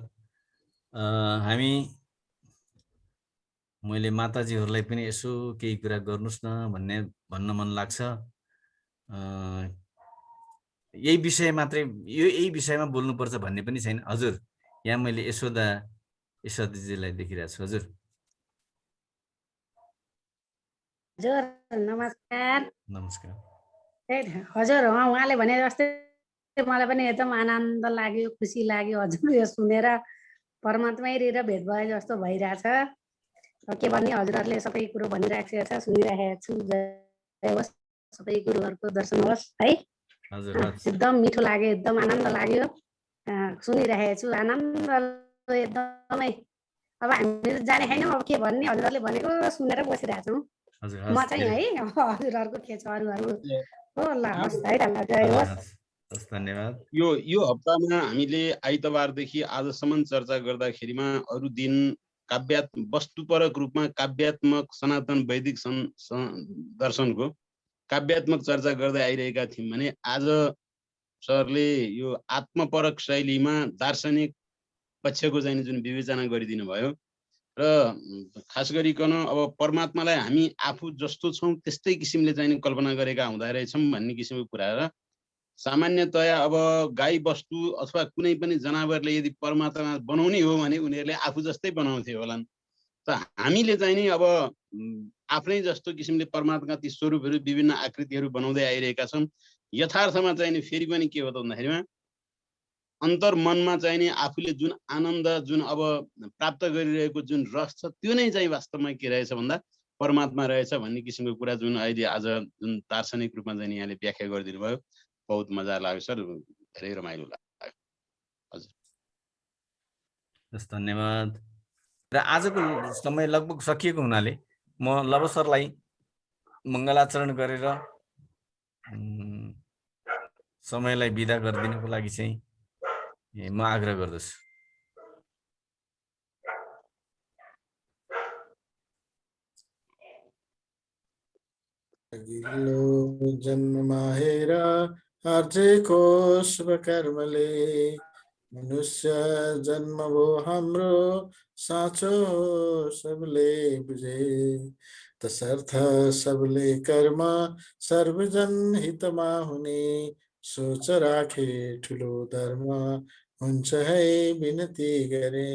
मैले माताजीहरूलाई पनि यसो केही कुरा गर्नुस् न भन्न मन लाग्छ। यही विषय मात्रै यही विषयमा बोल्नुपर्छ भन्ने पनि छैन। हजुर, यहाँ मैले यशोदाजीलाई देखिरहेको छु। हजुर हजुर नमस्कार। नमस्कार। हजुर उहाँले भने जस्तै मलाई पनि एकदम आनन्द लाग्यो, खुसी लाग्यो हजुर यो सुनेर। परमात्मै र भेट भए जस्तो भइरहेछ। के भन्ने, हजुरहरूले सबै कुरो भनिराखेको छ, सुनिराखेको छु। जय होस्, सबै गुरुहरूको दर्शन होस् है। एकदम मिठो लाग्यो, एकदम आनन्द लाग्यो। सुनिराखेको छु, आनन्द एकदमै। अब हामी जाने छैनौँ, अब के भन्ने, हजुरहरूले भनेको सुनेर बसिरहेको छौँ। म चाहिँ है हजुरहरूको के छ अरू हो ल हस् है त, जय होस्। धन्यवाद। यो हप्तामा हामीले आइतबारदेखि आजसम्म चर्चा गर्दाखेरिमा अरू दिन वस्तुपरक रूपमा काव्यात्मक सनातन वैदिक दर्शनको काव्यात्मक चर्चा गर्दै आइरहेका थियौँ भने आज सरले यो आत्मपरक शैलीमा दार्शनिक पक्षको चाहिँ जुन विवेचना गरिदिनु भयो र खास गरिकन अब परमात्मालाई हामी आफू जस्तो छौँ त्यस्तै किसिमले चाहिँ कल्पना गरेका हुँदा रहेछौँ भन्ने किसिमको कुरा र सामान्यतया अब गाई बस्तु अथवा कुनै पनि जनावरले यदि परमात्मा बनाउने हो भने उनीहरूले आफू जस्तै बनाउँथे होलान्। त हामीले चाहिँ नि अब आफ्नै जस्तो किसिमले परमात्माका ती स्वरूपहरू विभिन्न आकृतिहरू बनाउँदै आइरहेका छौँ। यथार्थमा चाहिँ नि फेरि पनि के हो त भन्दाखेरिमा अन्तर्मनमा चाहिँ नि आफूले जुन आनन्द जुन अब प्राप्त गरिरहेको जुन रस छ त्यो नै चाहिँ वास्तवमा के रहेछ भन्दा परमात्मा रहेछ भन्ने किसिमको कुरा जुन अहिले आज जुन दार्शनिक रूपमा चाहिँ यहाँले व्याख्या गरिदिनु भयो, बहुत मजा लाग्यो सर, धेरै रमाइलो लाग्यो। हजुर धन्यवाद। र आजको समय लगभग सकिएको हुनाले म लव सरलाई मङ्गलाचरण गरेर समयलाई बिदा गरिदिनुको लागि चाहिँ म आग्रह गर्दछु। अघिल्लो जन्ममा हेर आर्जेको शुभ कर्मले मनुष्य जन्म भो हाम्रो साँचो सबले बुझे। तसर्थ सबले कर्म सर्वजन हितमा हुने सोच राखे ठुलो धर्म हुन्छ है बिनती गरे।